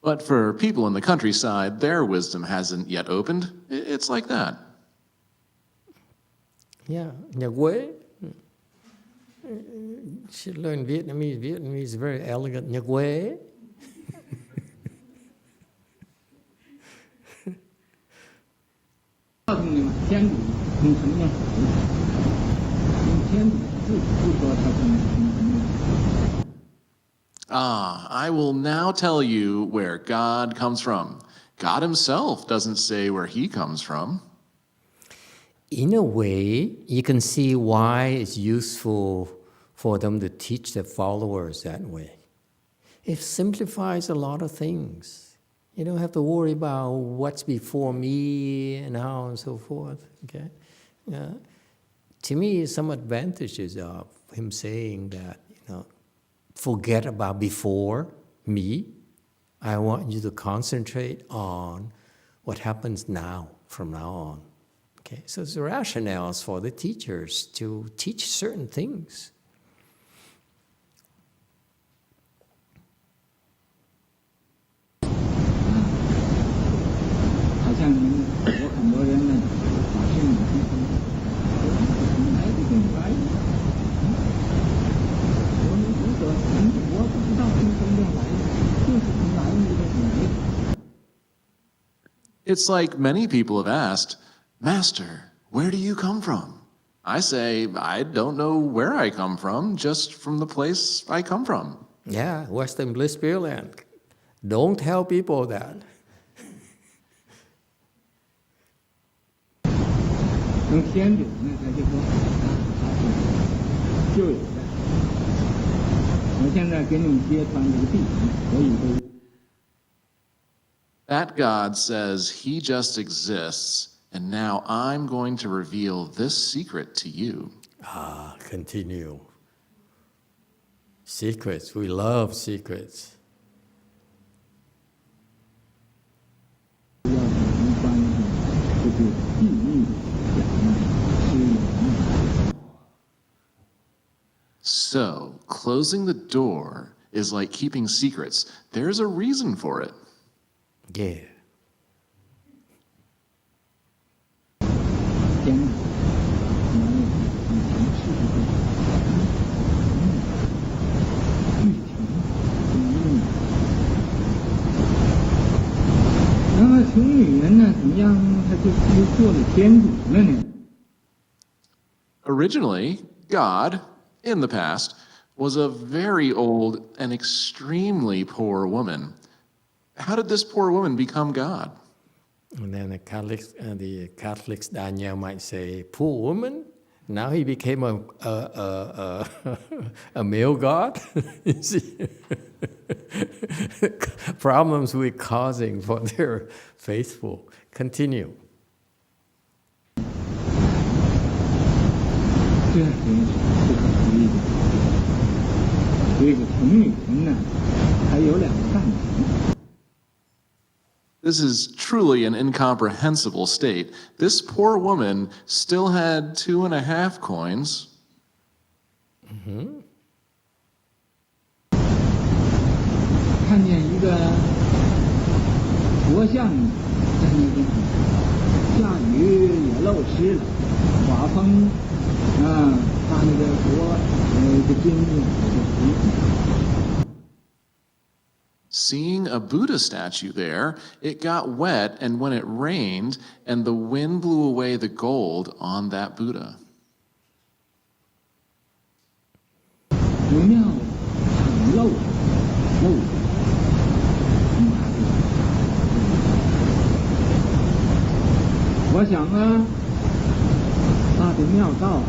But for people in the countryside, their wisdom hasn't yet opened. It's like that. Yeah, nhà quê. Should learn Vietnamese. Vietnamese is very elegant. Nhà quê. I will now tell you where God comes from. God himself doesn't say where he comes from. In a way, you can see why it's useful for them to teach their followers that way. It simplifies a lot of things. You don't have to worry about what's before me and how and so forth. Okay, To me, some advantages of him saying that, forget about before me. I want you to concentrate on what happens now, from now on. Okay, so it's rationales for the teachers to teach certain things. 好像有很多人呢，老是你从来就跟你玩一样。我不知道从什么来的，就是从哪里来的。 It's like many people have asked, Master, where do you come from? I say, I don't know where I come from, just from the place I come from. Yeah, Western Bliss Pure Land. Don't tell people that. 从天主呢，他就说就有的。我现在给你们揭穿这个地方，所以都。 That God says he just exists, and now I'm going to reveal this secret to you. Continue. Secrets, we love secrets. 要有什么关系，就是秘密讲呢，是有呢。 So, closing the door is like keeping secrets. There's a reason for it. Yeah. 天主，你尝试一个剧情，那么从女人呢，怎么样，她就又做了天主了呢？ Originally, God, in the past, was a very old and extremely poor woman. How did this poor woman become God? And then the Catholics, Daniel might say, poor woman. Now he became a male god. You see, problems we're causing for their faithful. Continue. 这真是不可思议的。这个从女人呢，还有两个半情。 This is truly an incomprehensible state. This poor woman still had 2.5 coins. 看见一个佛像在那边，下雨也漏湿了，刮风把那个佛的经也就 Seeing a Buddha statue there, it got wet, and when it rained, and the wind blew away the gold on that Buddha. 不妙，漏漏。我想啊，他的庙道了。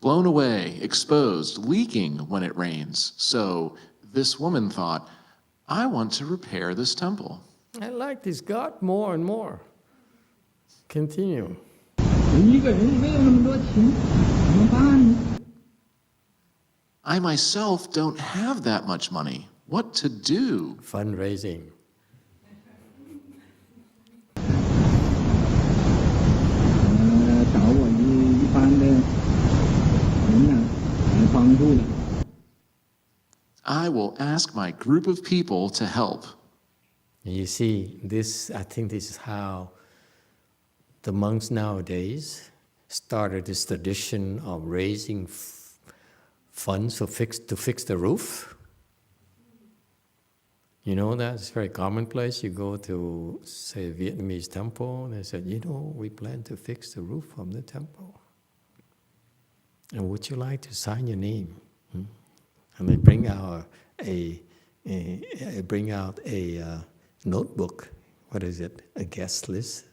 Blown away, exposed, leaking when it rains. So this woman thought, I want to repair this temple. I like this God more and more. Continue. 一个人没有那么多钱，怎么办呢？ I myself don't have that much money. What to do? Fundraising. 找我一般的人呢来帮助了。 I will ask my group of people to help. You see, I think this is how the monks nowadays started this tradition of raising funds to fix the roof. You know, that's very commonplace. You go to, say, a Vietnamese temple, and they said, we plan to fix the roof of the temple. And would you like to sign your name? And they bring out a notebook. What is it? A guest list.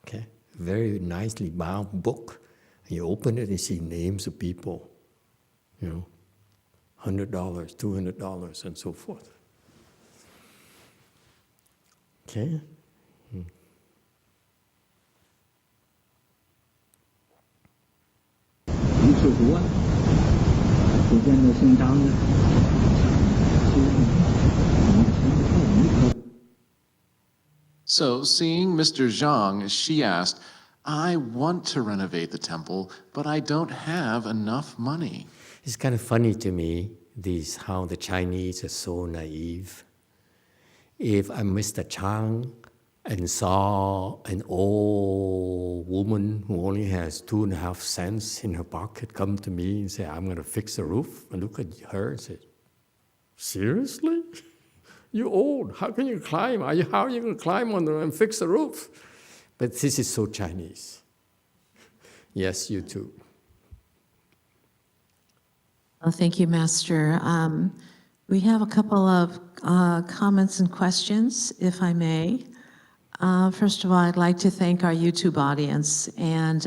Okay, very nicely bound book. And you open it and see names of people. $100, $200, and so forth. Okay. 一次多，普遍的姓张的，So, seeing Mr. Zhang, she asked, I want to renovate the temple, but I don't have enough money. It's kind of funny to me, how the Chinese are so naive. If I'm Mr. Chang and saw an old woman who only has 2.5 cents in her pocket come to me and say, I'm going to fix the roof, I look at her and say, seriously? You're old. How can you climb? How are you going to climb on and fix the roof? But this is so Chinese. Yes, you too. Oh, thank you, Master. We have a couple of comments and questions, if I may. First of all, I'd like to thank our YouTube audience and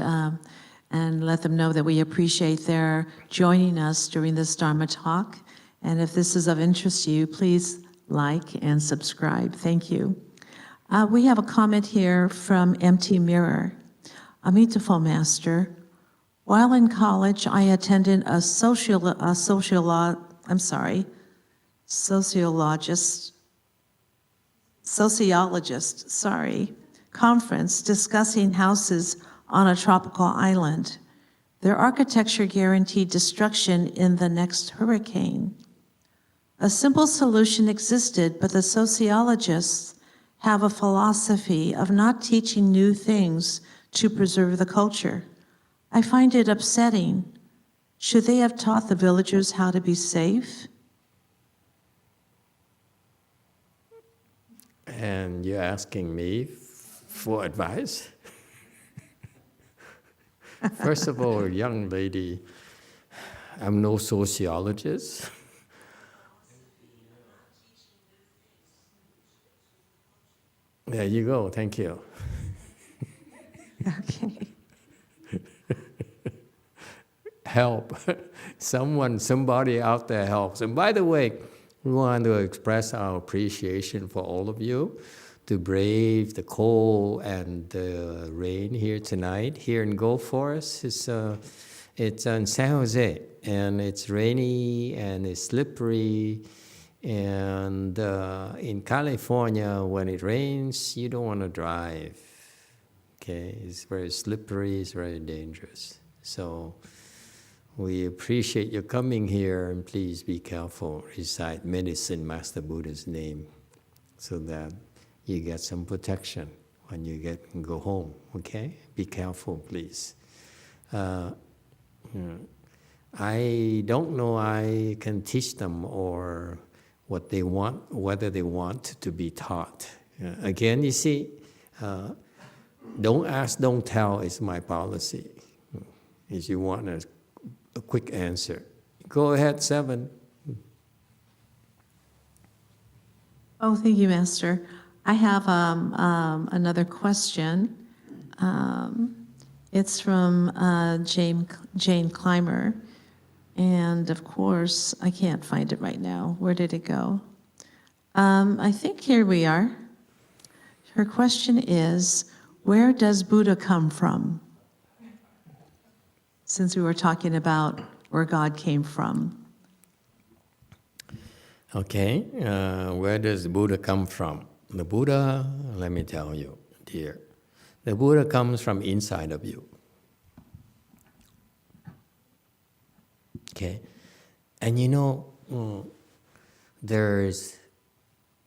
let them know that we appreciate their joining us during this Dharma talk. And if this is of interest to you, please like and subscribe. Thank you. We have a comment here from Empty Mirror. Emitofuo, Master. While in college, I attended a sociologist conference discussing houses on a tropical island. Their architecture guaranteed destruction in the next hurricane. A simple solution existed, but the sociologists have a philosophy of not teaching new things to preserve the culture. I find it upsetting. Should they have taught the villagers how to be safe? And you're asking me for advice? First of all, young lady, I'm no sociologist. There you go, thank you. Okay. Help. Somebody out there helps. And by the way, we want to express our appreciation for all of you to brave the cold and the rain here tonight. Here in Gulf Forest, it's in San Jose, and it's rainy and it's slippery. And in California, when it rains, you don't want to drive. Okay, it's very slippery, it's very dangerous. So we appreciate your coming here, and please be careful. Recite medicine, Master Buddha's name, so that you get some protection when you go home. Okay, be careful, please. I don't know. I can teach them or what they want, whether they want to be taught. Again, you see, don't ask, don't tell is my policy. If you want a quick answer, go ahead, 7. Oh, thank you, Master. I have another question. It's from Jane Clymer. And of course, I can't find it right now. Where did it go? I think here we are. Her question is, where does Buddha come from? Since we were talking about where God came from. Okay, where does Buddha come from? The Buddha, let me tell you, dear, the Buddha comes from inside of you. Okay, and you know, there's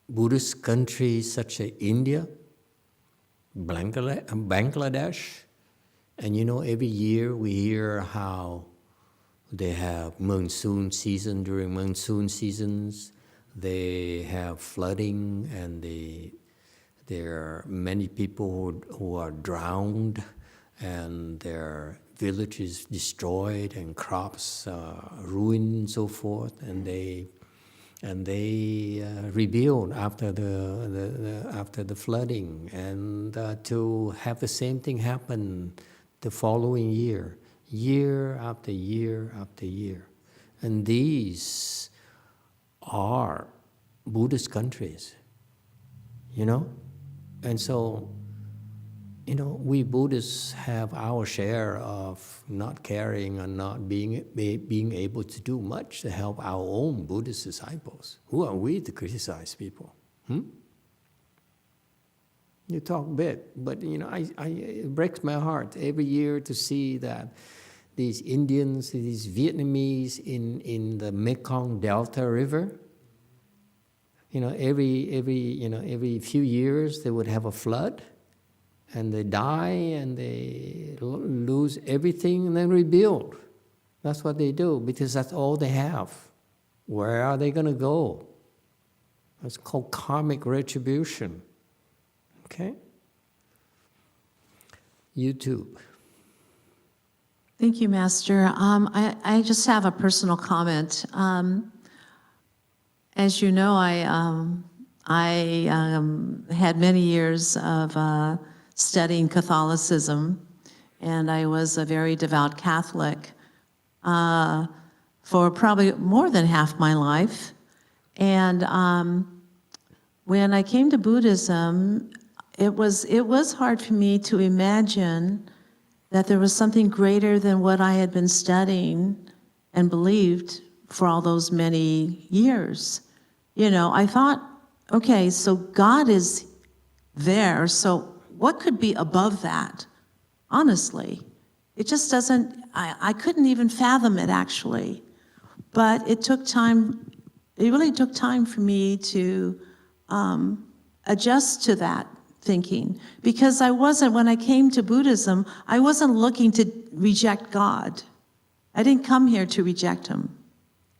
Buddhist countries such as India, Bangladesh, and you know, every year we hear how they have monsoon season. During monsoon seasons, they have flooding, and there are many people who are drowned, and their villages destroyed and crops ruined and so forth, and they rebuild after the flooding, and to have the same thing happen the following year, year after year after year. And these are Buddhist countries, you know? And so you know, we Buddhists have our share of not caring and not being able to do much to help our own Buddhist disciples. Who are we to criticize people? You talk big, but you know, it breaks my heart every year to see that these Indians, these Vietnamese in the Mekong Delta River, you know, every few years they would have a flood, and they die and they lose everything and then rebuild. That's what they do because that's all they have. Where are they going to go? That's called karmic retribution. Okay? YouTube. Thank you, Master. I just have a personal comment. As you know, I had many years of studying Catholicism, and I was a very devout Catholic for probably more than half my life. And when I came to Buddhism, it was hard for me to imagine that there was something greater than what I had been studying and believed for all those many years. You know, I thought, okay, so God is there, so what could be above that? Honestly, it just doesn't, I couldn't even fathom it actually. But it took time, it really took time for me to adjust to that thinking, because when I came to Buddhism, I wasn't looking to reject God. I didn't come here to reject him.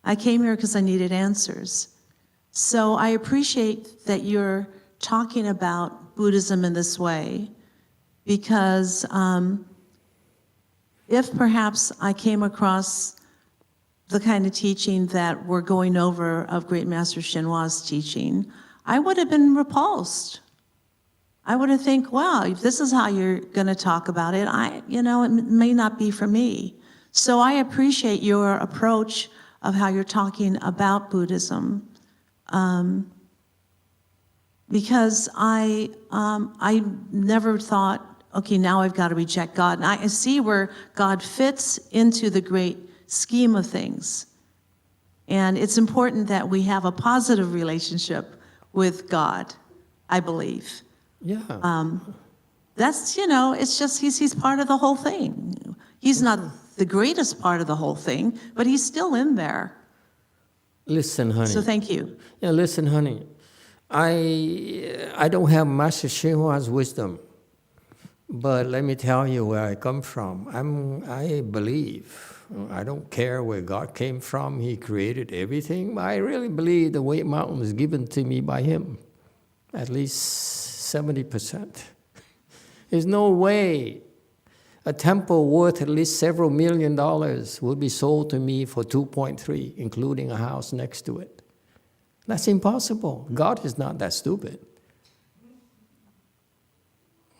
I came here because I needed answers. So I appreciate that you're talking about Buddhism in this way, because if perhaps I came across the kind of teaching that we're going over of Great Master Shenhua's teaching, I would have been repulsed. I would have think, wow, if this is how you're going to talk about it, it may not be for me. So I appreciate your approach of how you're talking about Buddhism, because I never thought, okay, now I've got to reject God. And I see where God fits into the great scheme of things. And it's important that we have a positive relationship with God, I believe. Yeah. That's, it's just he's part of the whole thing. He's not the greatest part of the whole thing, but he's still in there. Listen, honey. So thank you. Yeah, listen, honey. I don't have Master Shenhua's wisdom, but let me tell you where I come from. I believe. I don't care where God came from. He created everything. But I really believe the White Mountain is given to me by him, at least 70%. There's no way a temple worth at least several $1 million would be sold to me for 2.3, including a house next to it. That's impossible. God is not that stupid.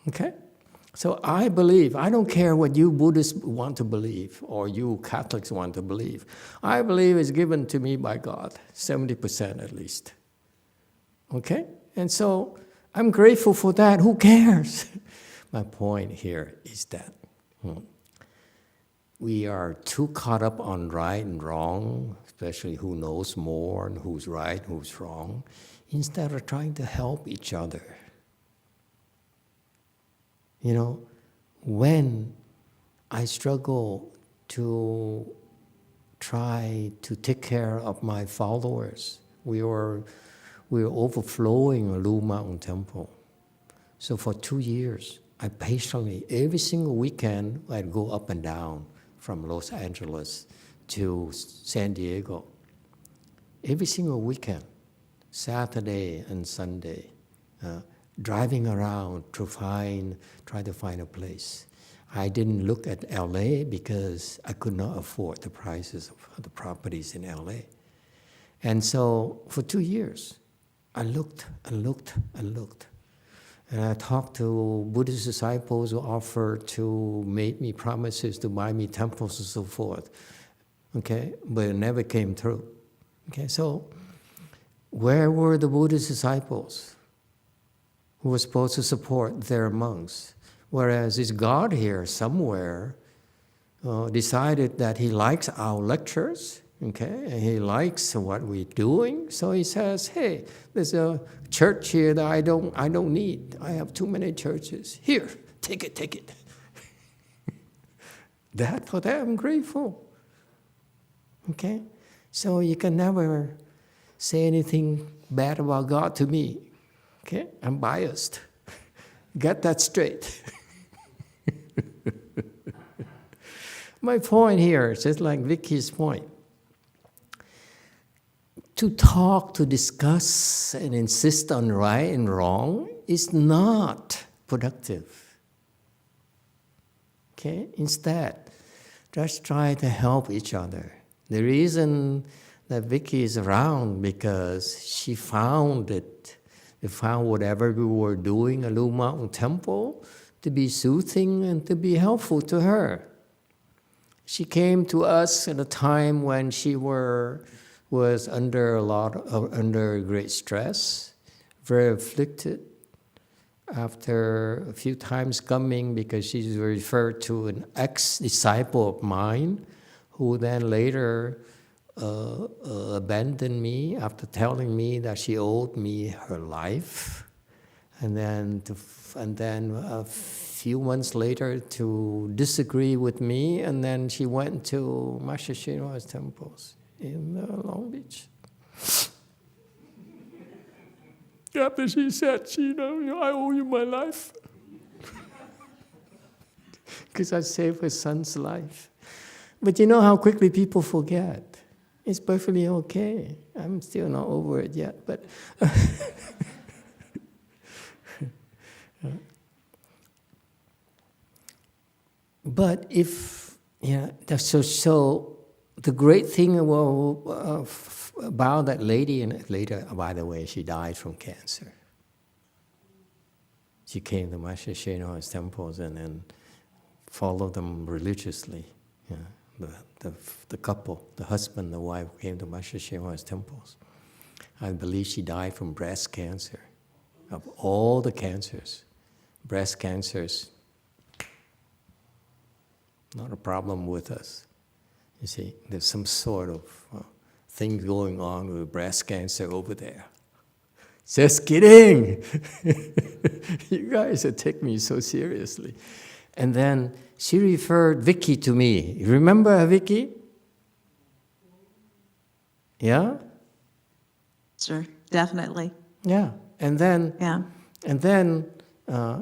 Okay? So I believe, I don't care what you Buddhists want to believe or you Catholics want to believe. I believe it's given to me by God, 70% at least. Okay? And so I'm grateful for that. Who cares? My point here is that we are too caught up on right and wrong, especially who knows more and who's right, who's wrong, instead of trying to help each other. You know, when I struggle to try to take care of my followers, we were overflowing a Lu Mountain Temple. So for 2 years, I patiently, every single weekend, I'd go up and down from Los Angeles to San Diego. Every single weekend, Saturday and Sunday, driving around to try to find a place. I didn't look at LA because I could not afford the prices of the properties in LA. And so for 2 years, I looked and looked and looked. And I talked to Buddhist disciples who offered to make me promises to buy me temples and so forth. Okay, but it never came through. Okay, so where were the Buddhist disciples who were supposed to support their monks? Whereas this God here somewhere decided that he likes our lectures, okay, and he likes what we're doing. So he says, hey, there's a church here that I don't need. I have too many churches. Here, take it. That for that I'm grateful. Okay? So you can never say anything bad about God to me. Okay? I'm biased. Get that straight. My point here is just like Vicky's point. To talk, to discuss, and insist on right and wrong is not productive. Okay? Instead, just try to help each other. The reason that Vicky is around because she found it. She found whatever we were doing at Blue Mountain Temple to be soothing and to be helpful to her. She came to us at a time when she was under great stress, very afflicted. After a few times coming, because she's referred to an ex-disciple of mine, who then later abandoned me after telling me that she owed me her life, and then a few months later to disagree with me, and then she went to Master Shinwa's temples in Long Beach. After she said, I owe you my life. Because I saved her son's life. But you know how quickly people forget. It's perfectly okay. I'm still not over it yet, but... But if, so the great thing about that lady, and later, by the way, she died from cancer. She came to Master Shenhua's temples and then followed them religiously. Yeah. The couple, the husband, the wife, came to Master Shenhua's temples. I believe she died from breast cancer. Of all the cancers, breast cancers, not a problem with us. You see, there's some sort of thing going on with breast cancer over there. Just kidding! You guys take me so seriously. And then she referred Vicky to me. You remember Vicky? Yeah? Sure, definitely. Yeah. And then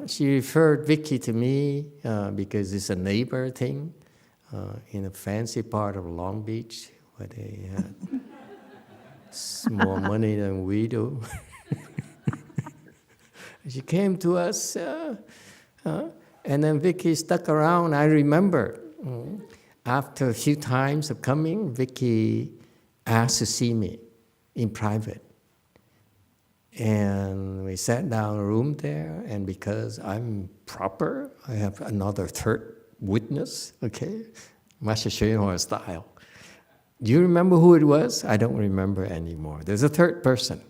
she referred Vicky to me because it's a neighbor thing in a fancy part of Long Beach where they had more money than we do. She came to us, and then Vicky stuck around. I remember after a few times of coming, Vicky asked to see me in private. And we sat down in a room there, and because I'm proper, I have another third witness, okay? Master Shenhua style. Do you remember who it was? I don't remember anymore. There's a third person.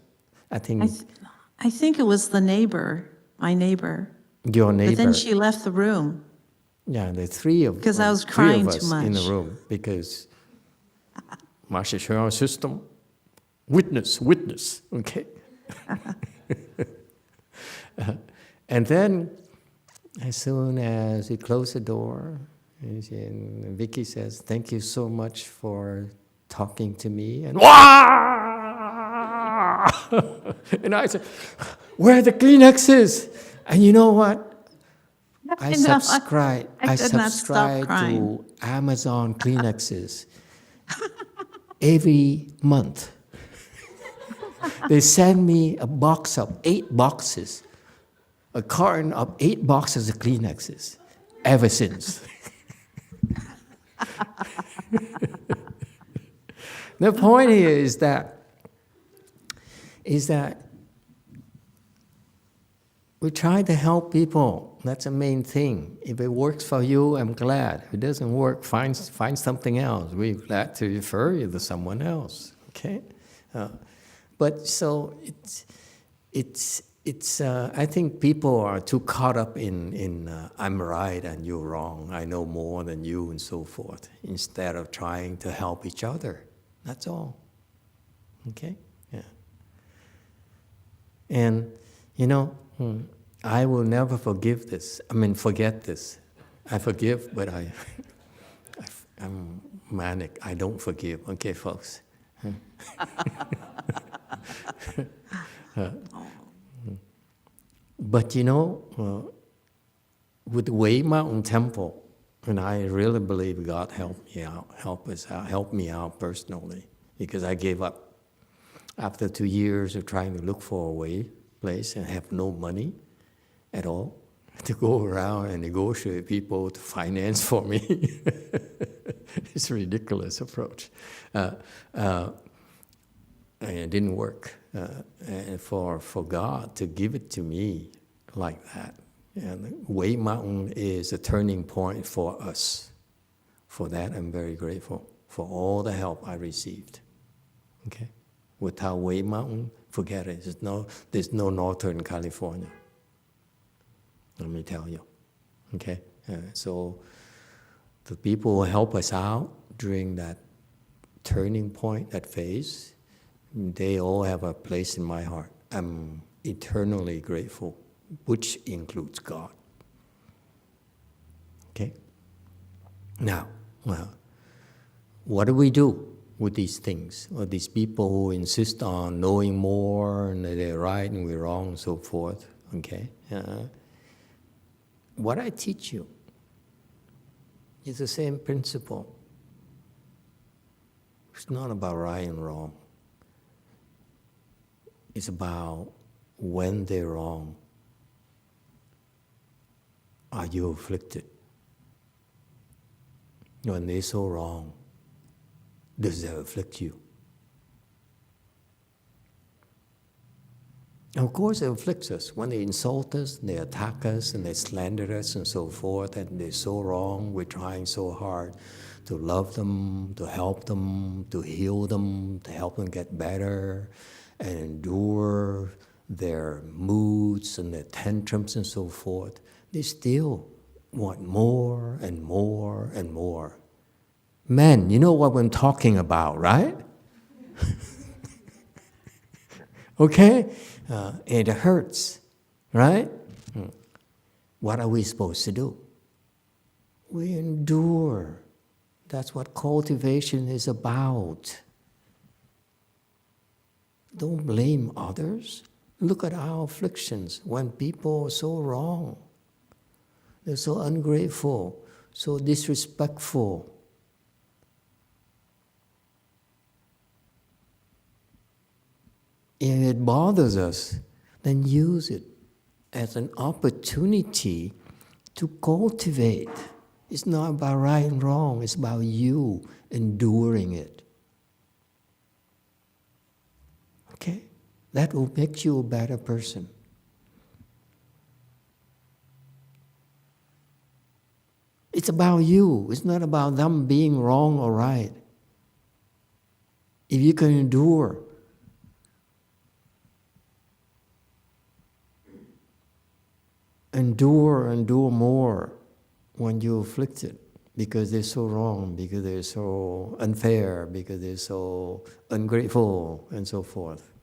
I think it was the neighbor, my neighbor. Your neighbor. But then she left the room. Yeah, the three of us. Because I was crying too much in the room because Master Shenhua's system, witness, okay? And then, as soon as we close the door, and Vicky says, "Thank you so much for talking to me." And and I said, "Where are the Kleenexes?" And you know what? I subscribe to Amazon Kleenexes every month. They send me a box of 8 boxes, a carton of 8 boxes of Kleenexes, ever since. The point here is that we try to help people. That's the main thing. If it works for you, I'm glad. If it doesn't work, find something else. We're glad to refer you to someone else. Okay. But so it's I think people are too caught up in I'm right and you're wrong, I know more than you and so forth, instead of trying to help each other. That's all. Okay? Yeah. And, I will never forget this. I forgive, but I'm manic. I don't forgive. Okay, folks? But with the Way Mountain Temple, and I really believe God helped me out personally, because I gave up after 2 years of trying to look for a place and have no money at all to go around and negotiate people to finance for me. It's a ridiculous approach. And it didn't work. And for God to give it to me like that. And Way Mountain is a turning point for us. For that, I'm very grateful for all the help I received. Okay? Without Way Mountain, forget it. There's no Northern California. Let me tell you. Okay? So the people who help us out during that turning point, that phase, they all have a place in my heart. I'm eternally grateful, which includes God. Okay? Now, what do we do with these things? Or these people who insist on knowing more, and they're right and we're wrong, and so forth. Okay? What I teach you is the same principle. It's not about right and wrong. It's about when they're wrong. Are you afflicted? When they're so wrong, does that afflict you? Of course, it afflicts us. When they insult us, they attack us, and they slander us, and so forth, and they're so wrong, we're trying so hard to love them, to help them, to heal them, to help them get better, and endure their moods and their tantrums and so forth. They still want more and more and more. Men, you know what I'm talking about, right? Okay? And it hurts, right? What are we supposed to do? We endure. That's what cultivation is about. Don't blame others. Look at our afflictions when people are so wrong. They're so ungrateful, so disrespectful. If it bothers us, then use it as an opportunity to cultivate. It's not about right and wrong, it's about you enduring it. Okay? That will make you a better person. It's about you. It's not about them being wrong or right. If you can endure more when you're afflicted, because they're so wrong, because they're so unfair, because they're so ungrateful, and so forth.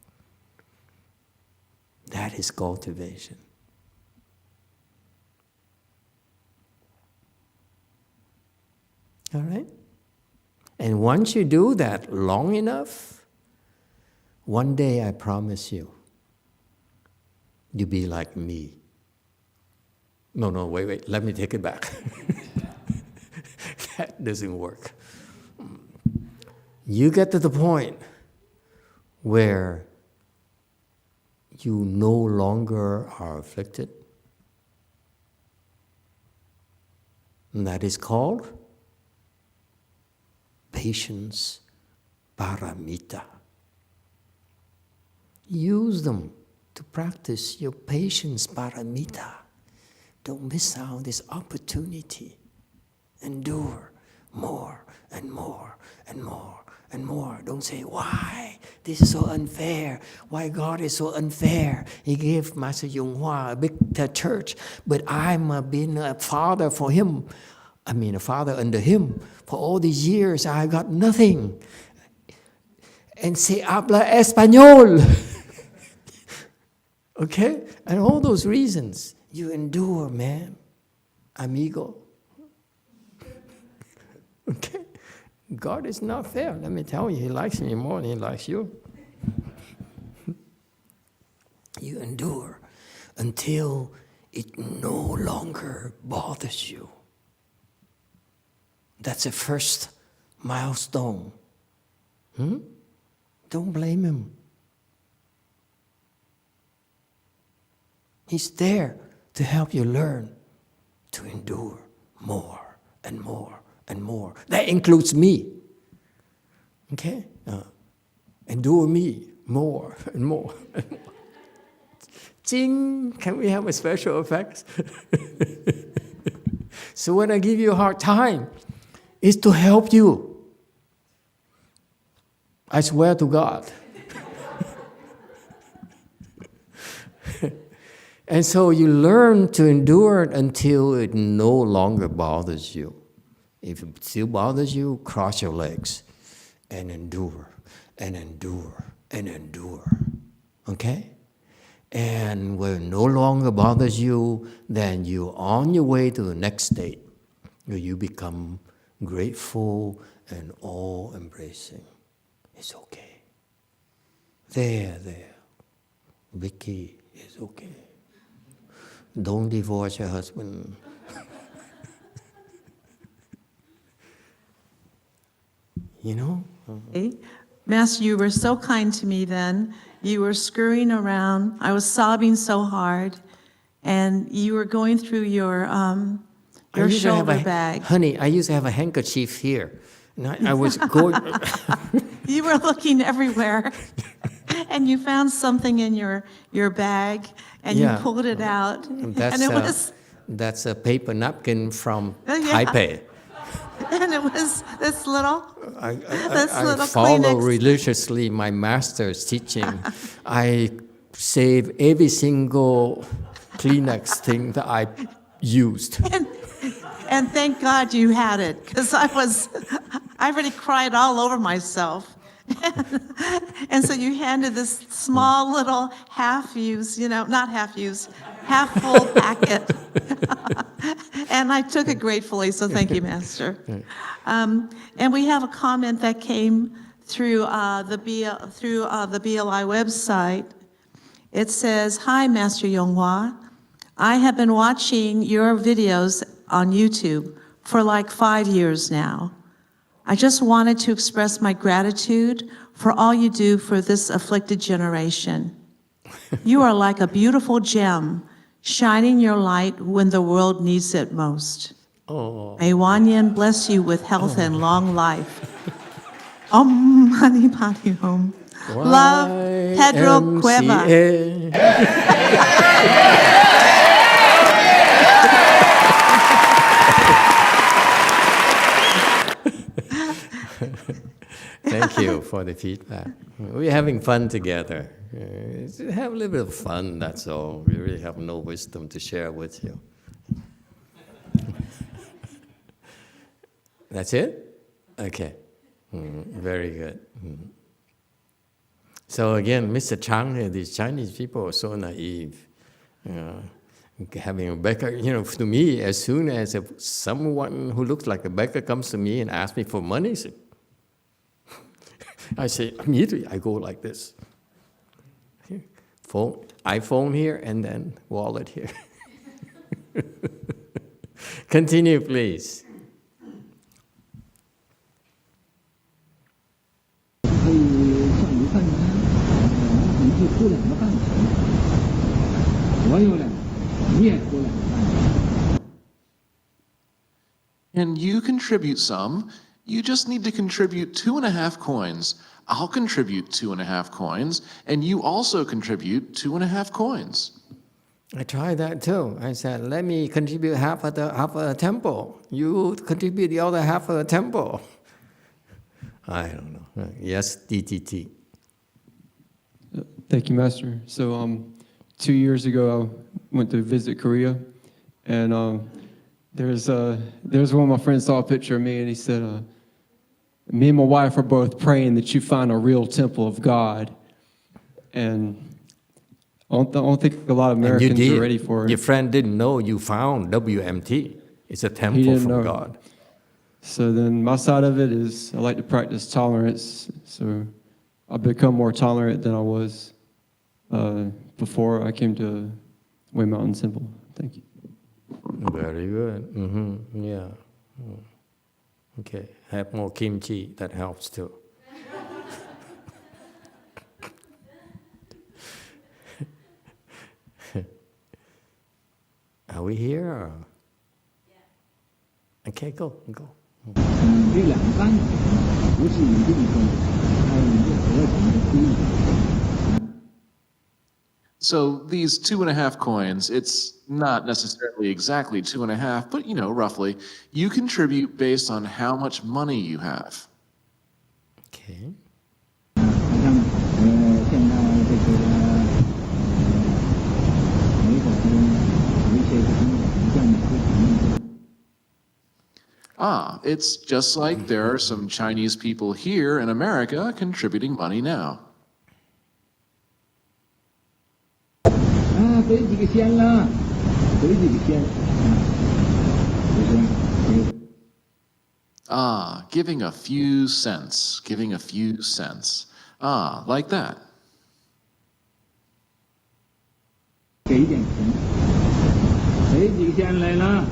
That is cultivation. All right? And once you do that long enough, one day I promise you, you'll be like me. No, wait, let me take it back. That doesn't work. You get to the point where you no longer are afflicted. And that is called patience paramita. Use them to practice your patience paramita. Don't miss out this opportunity. Endure more and more and more and more. Don't say, why? This is so unfair. Why God is so unfair? He gave Master YongHua a big church, but I'm been a father for him. I mean, a father under him. For all these years, I got nothing. And se habla español. Okay? And all those reasons, you endure, man. Amigo. Okay? God is not fair. Let me tell you, He likes me more than He likes you. You endure until it no longer bothers you. That's the first milestone. Don't blame Him. He's there to help you learn to endure more and more and more. That includes me. Okay? Endure me more and more and more. Ching! Can we have a special effect? So when I give you a hard time, it's to help you. I swear to God. And so you learn to endure it until it no longer bothers you. If it still bothers you, cross your legs and endure and endure and endure. Okay? And when it no longer bothers you, then you're on your way to the next state where you become grateful and all-embracing. It's okay. There. Vicky, it's okay. Don't divorce your husband. You know? Master, you were so kind to me then. You were scurrying around. I was sobbing so hard. And you were going through your shoulder bag. Honey, I used to have a handkerchief here. And I was going... You were looking everywhere. And you found something in your bag, and you pulled it out. And it was... That's a paper napkin from Taipei. And it was this little... I little follow Kleenex. religiously my master's teaching. I save every single Kleenex thing that I used. And thank God you had it, because I already cried all over myself. And so you handed this small little half-used, not half-used, half-full packet. And I took it gratefully, so thank you, Master. And we have a comment that came through the BLI website. It says, "Hi, Master YongHua. I have been watching your videos on YouTube for like 5 years now. I just wanted to express my gratitude for all you do for this afflicted generation. You are like a beautiful gem, shining your light when the world needs it most. Oh. May Wanyan bless you with health and long life. Om Mani Padme Hum. Love, Pedro Cueva." Thank you for the feedback. We're having fun together. Have a little bit of fun, that's all. We really have no wisdom to share with you. That's it? Okay. Very good. So again, Mr. Chang, these Chinese people are so naive. Having a beggar, to me, as soon as someone who looks like a beggar comes to me and asks me for money, I say, immediately, I go like this. iPhone here, and then wallet here. Continue, please. 可以像一份你就出2个半钱，我有2个，你也出2个半钱。 And you contribute some. You just need to contribute 2.5 coins. I'll contribute 2.5 coins, and you also contribute 2.5 coins. I tried that too. I said, let me contribute half of the temple. You contribute the other half of the temple. I don't know. Yes, DTT. Thank you, Master. So 2 years ago, I went to visit Korea, and there's one of my friends saw a picture of me, and he said, me and my wife are both praying that you find a real temple of God. And I don't think a lot of Americans are ready for it. Your friend didn't know you found WMT. It's a temple from God. So then my side of it is I like to practice tolerance. So I've become more tolerant than I was before I came to Way Mountain Temple. Thank you. Very good. Mm-hmm. Yeah. Okay. Have more kimchi. That helps too. Are we here? Or? Okay, go. 这两个观点不是一定对，它有一个合同的规律。 So these 2.5 coins, it's not necessarily exactly 2.5, but roughly, you contribute based on how much money you have. Okay. 好像现在这个美国的有一些这样的不同的。 It's just like there are some Chinese people here in America contributing money now. 给几个仙了，给几个仙，Giving a few cents, like that. 给一点钱，给几个仙来了，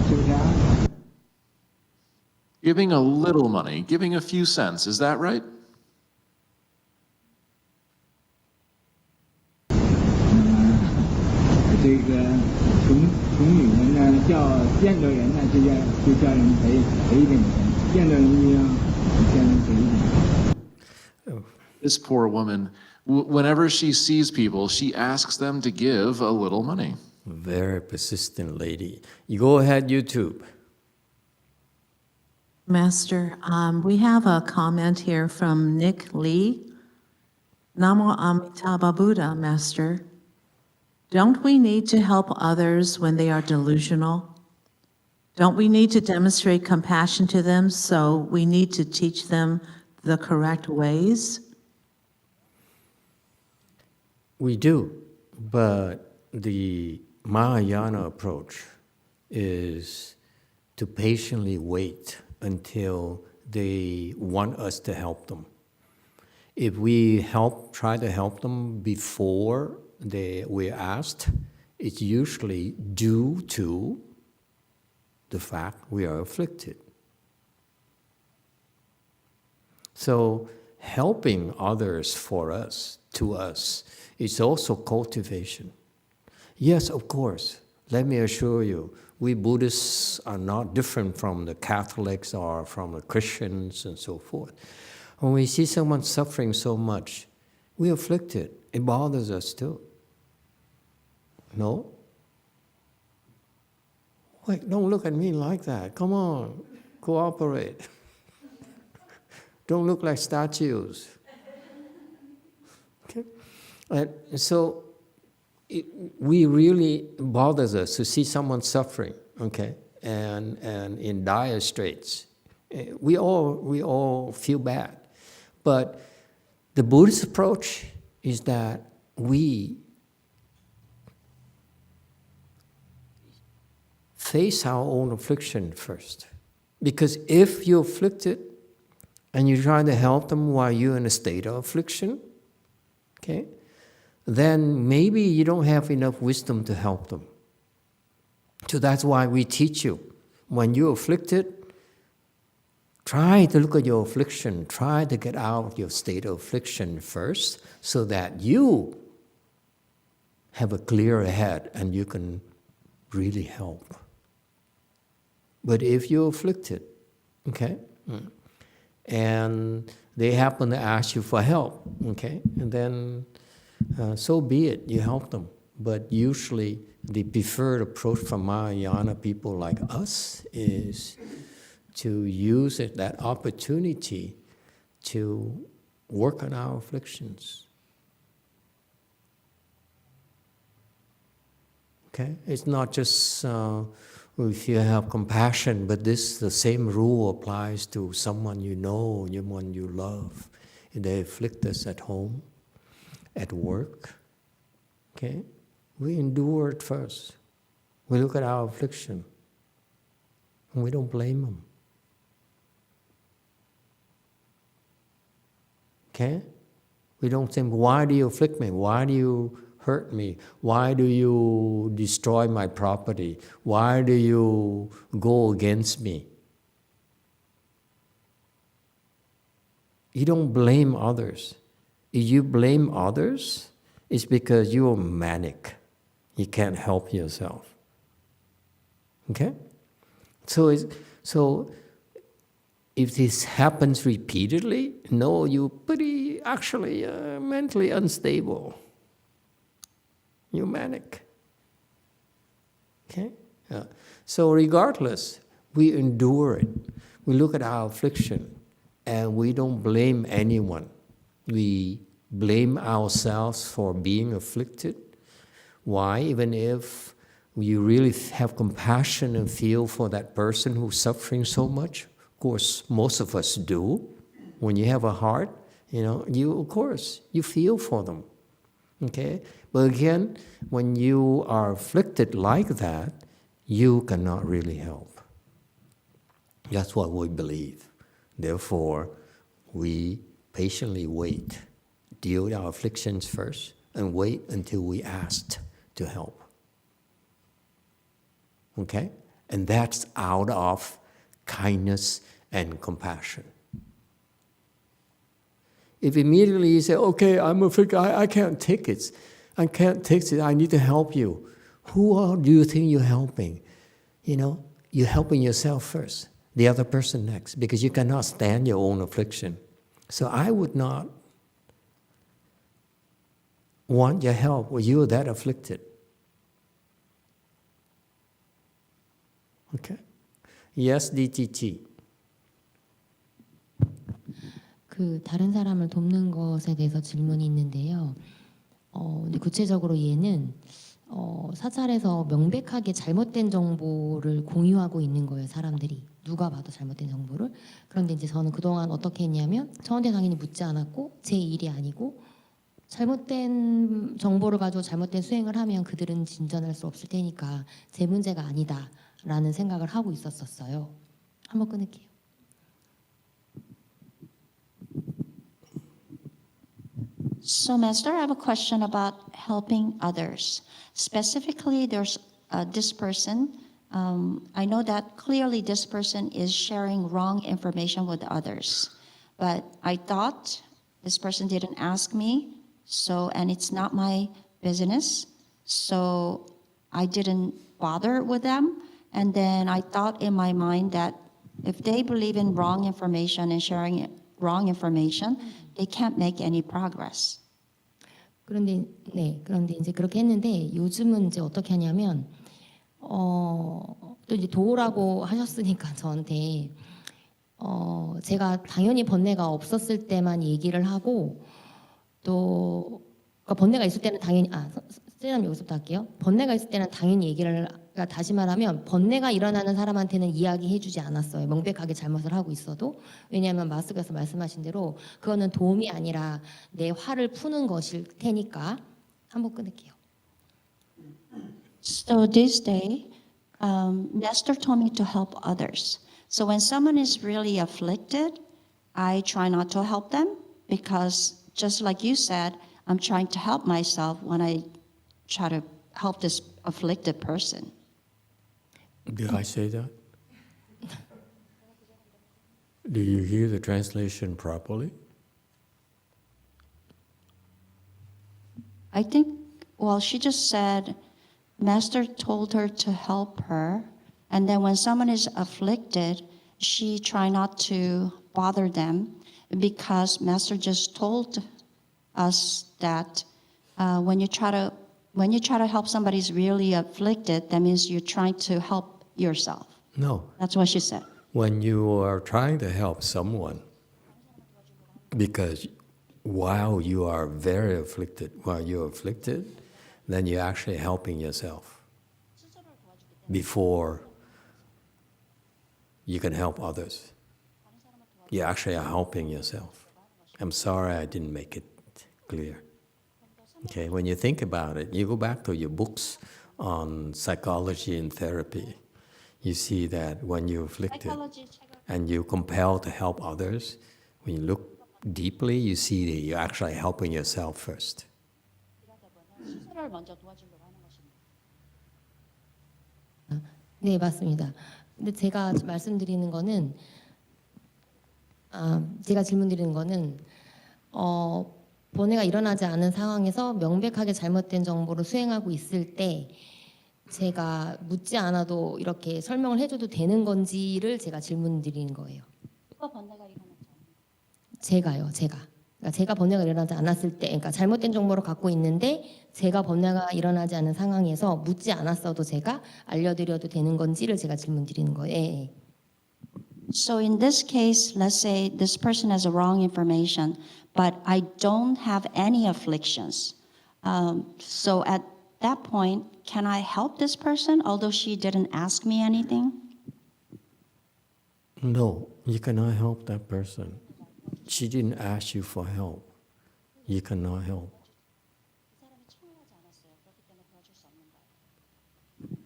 是不是啊？ Giving a little money, giving a few cents, is that right? 这个从女人呢叫见着人呢就叫人赔一点钱，见着人就要叫人赔一点钱。 This poor woman, whenever she sees people, she asks them to give a little money. Very persistent lady. You go ahead, YouTube. Master, we have a comment here from Nick Lee. Namo Amitabha Buddha, Master. Don't we need to help others when they are delusional? Don't we need to demonstrate compassion to them, so we need to teach them the correct ways? We do, but the Mahayana approach is to patiently wait until they want us to help them. If we try to help them before we're asked, it's usually due to the fact we are afflicted. So helping others to us, is also cultivation. Yes, of course. Let me assure you, we Buddhists are not different from the Catholics or from the Christians and so forth. When we see someone suffering so much, we're afflicted. It bothers us too. No? Wait, don't look at me like that. Come on, cooperate. Don't look like statues. Okay? So we really bothers us to see someone suffering, okay, and in dire straits. We all feel bad, but the Buddhist approach is that we face our own affliction first, because if you're afflicted and you try to help them while you're in a state of affliction, okay, then maybe you don't have enough wisdom to help them. So that's why we teach you, when you're afflicted, try to look at your affliction, try to get out of your state of affliction first, so that you have a clear head and you can really help. But if you're afflicted, okay, and they happen to ask you for help, okay, and then so be it, you help them. But usually the preferred approach from Mahayana people like us is to use it, that opportunity to work on our afflictions. Okay? It's not just if you have compassion, but the same rule applies to someone you know, someone you love. They afflict us at home, at work. Okay? We endure it first. We look at our affliction, and we don't blame them. Okay? We don't think, why do you afflict me? Why do you hurt me? Why do you destroy my property? Why do you go against me? You don't blame others. If you blame others, it's because you're manic. You can't help yourself. Okay? So if this happens repeatedly, no, you're pretty actually mentally unstable. You're manic. Okay? So regardless, we endure it. We look at our affliction and we don't blame anyone. We blame ourselves for being afflicted. Why? Even if you really have compassion and feel for that person who's suffering so much, of course, most of us do. When you have a heart, of course, you feel for them. Okay? But again, when you are afflicted like that, you cannot really help. That's what we believe. Therefore, we patiently wait, deal with our afflictions first, and wait until we asked to help. Okay? And that's out of kindness and compassion. If immediately you say, okay, I'm afflicted, I can't take it. I can't take it, I need to help you. Who do you think you're helping? You're helping yourself first, the other person next, because you cannot stand your own affliction. So I would not want your help when you're that afflicted. Okay? Yes, DTT. 다른 사람을 돕는 것에 대해서 질문이 있는데요. 근데 구체적으로 얘는 사찰에서 명백하게 잘못된 정보를 공유하고 있는 거예요, 사람들이. 누가 봐도 잘못된 정보를. 그런데 이제 저는 그동안 어떻게 했냐면 저한테 당연히 묻지 않았고 제 일이 아니고 잘못된 정보를 가지고 잘못된 수행을 하면 그들은 진전할 수 없을 테니까 제 문제가 아니다라는 생각을 하고 있었어요. 한번 끊을게요. So, Master, I have a question about helping others. Specifically, there's this person. I know that clearly this person is sharing wrong information with others. But I thought this person didn't ask me, and it's not my business. So I didn't bother with them. And then I thought in my mind that if they believe in wrong information and sharing wrong information, they can't make any progress. 그런데 이제 그렇게 했는데 요즘은 이제 어떻게 하냐면 또 이제 도우라고 하셨으니까 저한테 제가 당연히 번뇌가 없었을 때만 얘기를 하고 또 그러니까 번뇌가 있을 때는 당연히 선생님 여기서부터 할게요. 번뇌가 있을 때는 당연히 얘기를 다시 말하면 번뇌가 일어나는 사람한테는 이야기해주지 않았어요. 명백하게 잘못을 하고 있어도. 왜냐하면 마스터께서 말씀하신 대로 그거는 도움이 아니라 내 화를 푸는 것일 테니까. 한번 끊을게요. So this day, Master told me to help others. So when someone is really afflicted, I try not to help them because just like you said, I'm trying to help myself when I try to help this afflicted person. Did I say that? Do you hear the translation properly? I think, she just said, Master told her to help her, and then when someone is afflicted, she try not to bother them because Master just told us that when you try to help somebody who's really afflicted, that means you're trying to help yourself. No. That's what she said. when you are trying to help someone, because while you are you're afflicted, then you're actually helping yourself before you can help others. You actually are helping yourself. I'm sorry I didn't make it clear. Okay, when you think about it, you go back to your books on psychology and therapy. You see that when you're afflicted and you're compelled to help others, when you look deeply, you see that you're actually helping yourself first. 스스로를 먼저 도와주려고 하는 것입니다. 네, 맞습니다. 근데 제가 말씀드리는 거는, 제가 질문드리는 거는, 번뇌가 일어나지 않은 상황에서 명백하게 잘못된 정보를 수행하고 있을 때 제가 묻지 않아도 이렇게 설명을 해줘도 되는 건지를 제가 질문드리는 거예요. 누가 번뇌가 일어났죠? 제가. 그러니까 제가 번뇌가 일어나지 않았을 때, 그러니까 잘못된 정보를 갖고 있는데 제가 번뇌가 일어나지 않은 상황에서 묻지 않았어도 제가 알려드려도 되는 건지를 제가 질문드리는 거예요. So in this case, let's say this person has a wrong information, but I don't have any afflictions. So at that point, can I help this person, although she didn't ask me anything? No, you cannot help that person. She didn't ask you for help. You cannot help.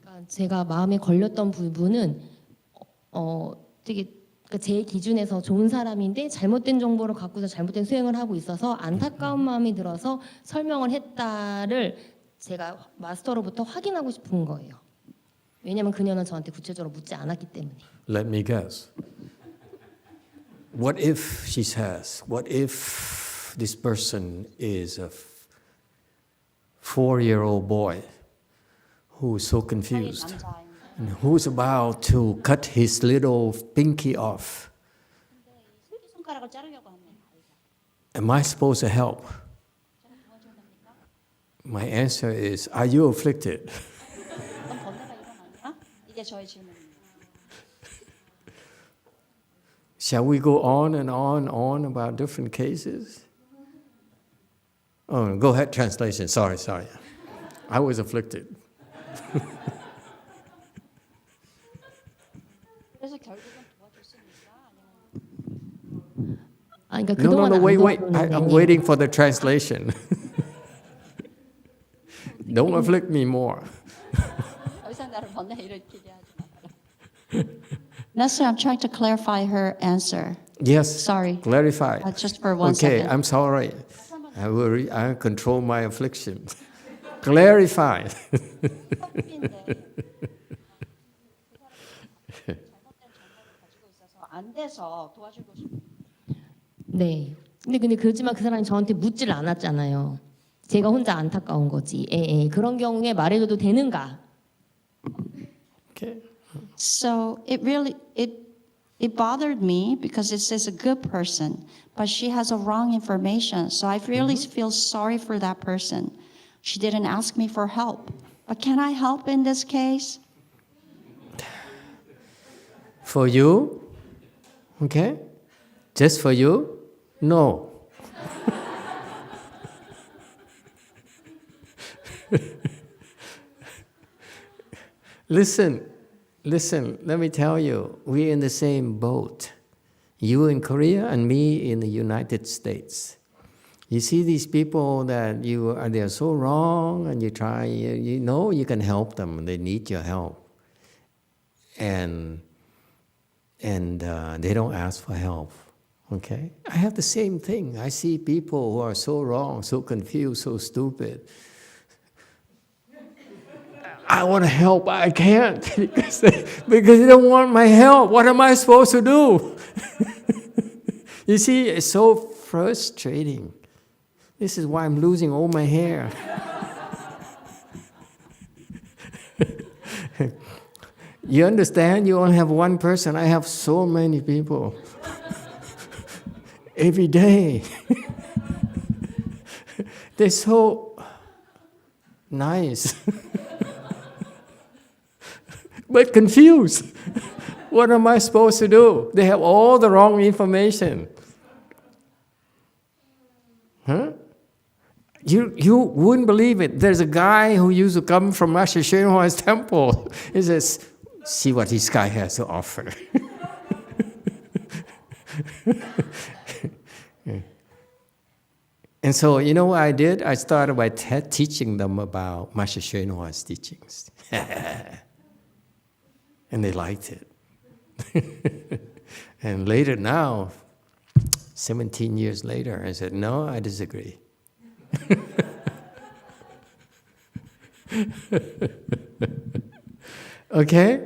그러니까 제가 마음에 걸렸던 부분은 되게 그러니까 제 기준에서 좋은 사람인데 잘못된 정보를 갖고서 잘못된 수행을 하고 있어서 안타까운 마음이 들어서 설명을 했다를 제가 마스터로부터 확인하고 싶은 거예요. 왜냐하면 그녀는 저한테 구체적으로 묻지 않았기 때문에. Let me guess. What if, she says, what if this person is a 4-year-old boy who is so confused and who's about to cut his little pinky off? 손가락을 자르려고 하는 아이가. Am I supposed to help? My answer is, are you afflicted? 그럼 번뇌가 일어났나? 이게 저의 질문입니다. Shall we go on and on about different cases? Oh, go ahead, translation. Sorry. I was afflicted. 그래서 결국은 도와줬습니까? 아니, 그러니까 No, 그동안 안 wait. 도와줬는데 I'm waiting for the translation. Don't afflict me more. 더 이상 나를 번뇌 일으키게 하지 마라. Nestor, I'm trying to clarify her answer. Yes. Sorry. Clarify. Just for one okay, second. I'm sorry. I control my affliction. Clarify. 안 돼서 도와주고 싶어. 네. 근데 그렇지만 그 사람이 저한테 묻질 않았잖아요. 제가 혼자 안타까운 거지. 그런 경우에 말해줘도 되는가? Okay. So it really it bothered me because it says a good person, but she has a wrong information. So I really feel sorry for that person. She didn't ask me for help. But can I help in this case? For you? Okay? Just for you? No. Listen, let me tell you, we're in the same boat. You in Korea and me in the United States. You see these people that they're so wrong, and you know you can help them. They need your help, and they don't ask for help. Okay, I have the same thing. I see people who are so wrong, so confused, so stupid. I want to help, I can't because they don't want my help. What am I supposed to do? You see, it's so frustrating. This is why I'm losing all my hair. You understand? You only have one person. I have so many people. Every day. They're so nice. But confused. What am I supposed to do? They have all the wrong information. Huh? You wouldn't believe it. There's a guy who used to come from Master YongHua's temple. He says, see what this guy has to offer. And so, you know what I did? I started by teaching them about Master YongHua's teachings. And they liked it. And later now, 17 years later, I said, no, I disagree. Okay?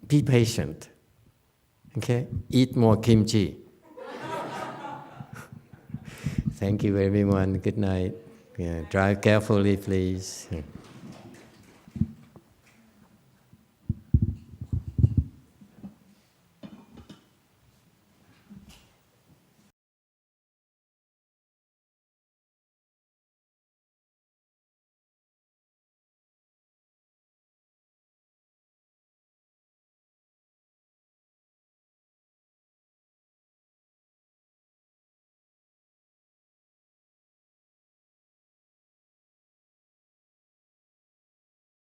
Be patient. Okay? Eat more kimchi. Thank you, everyone. Good night. Yeah, drive carefully, please.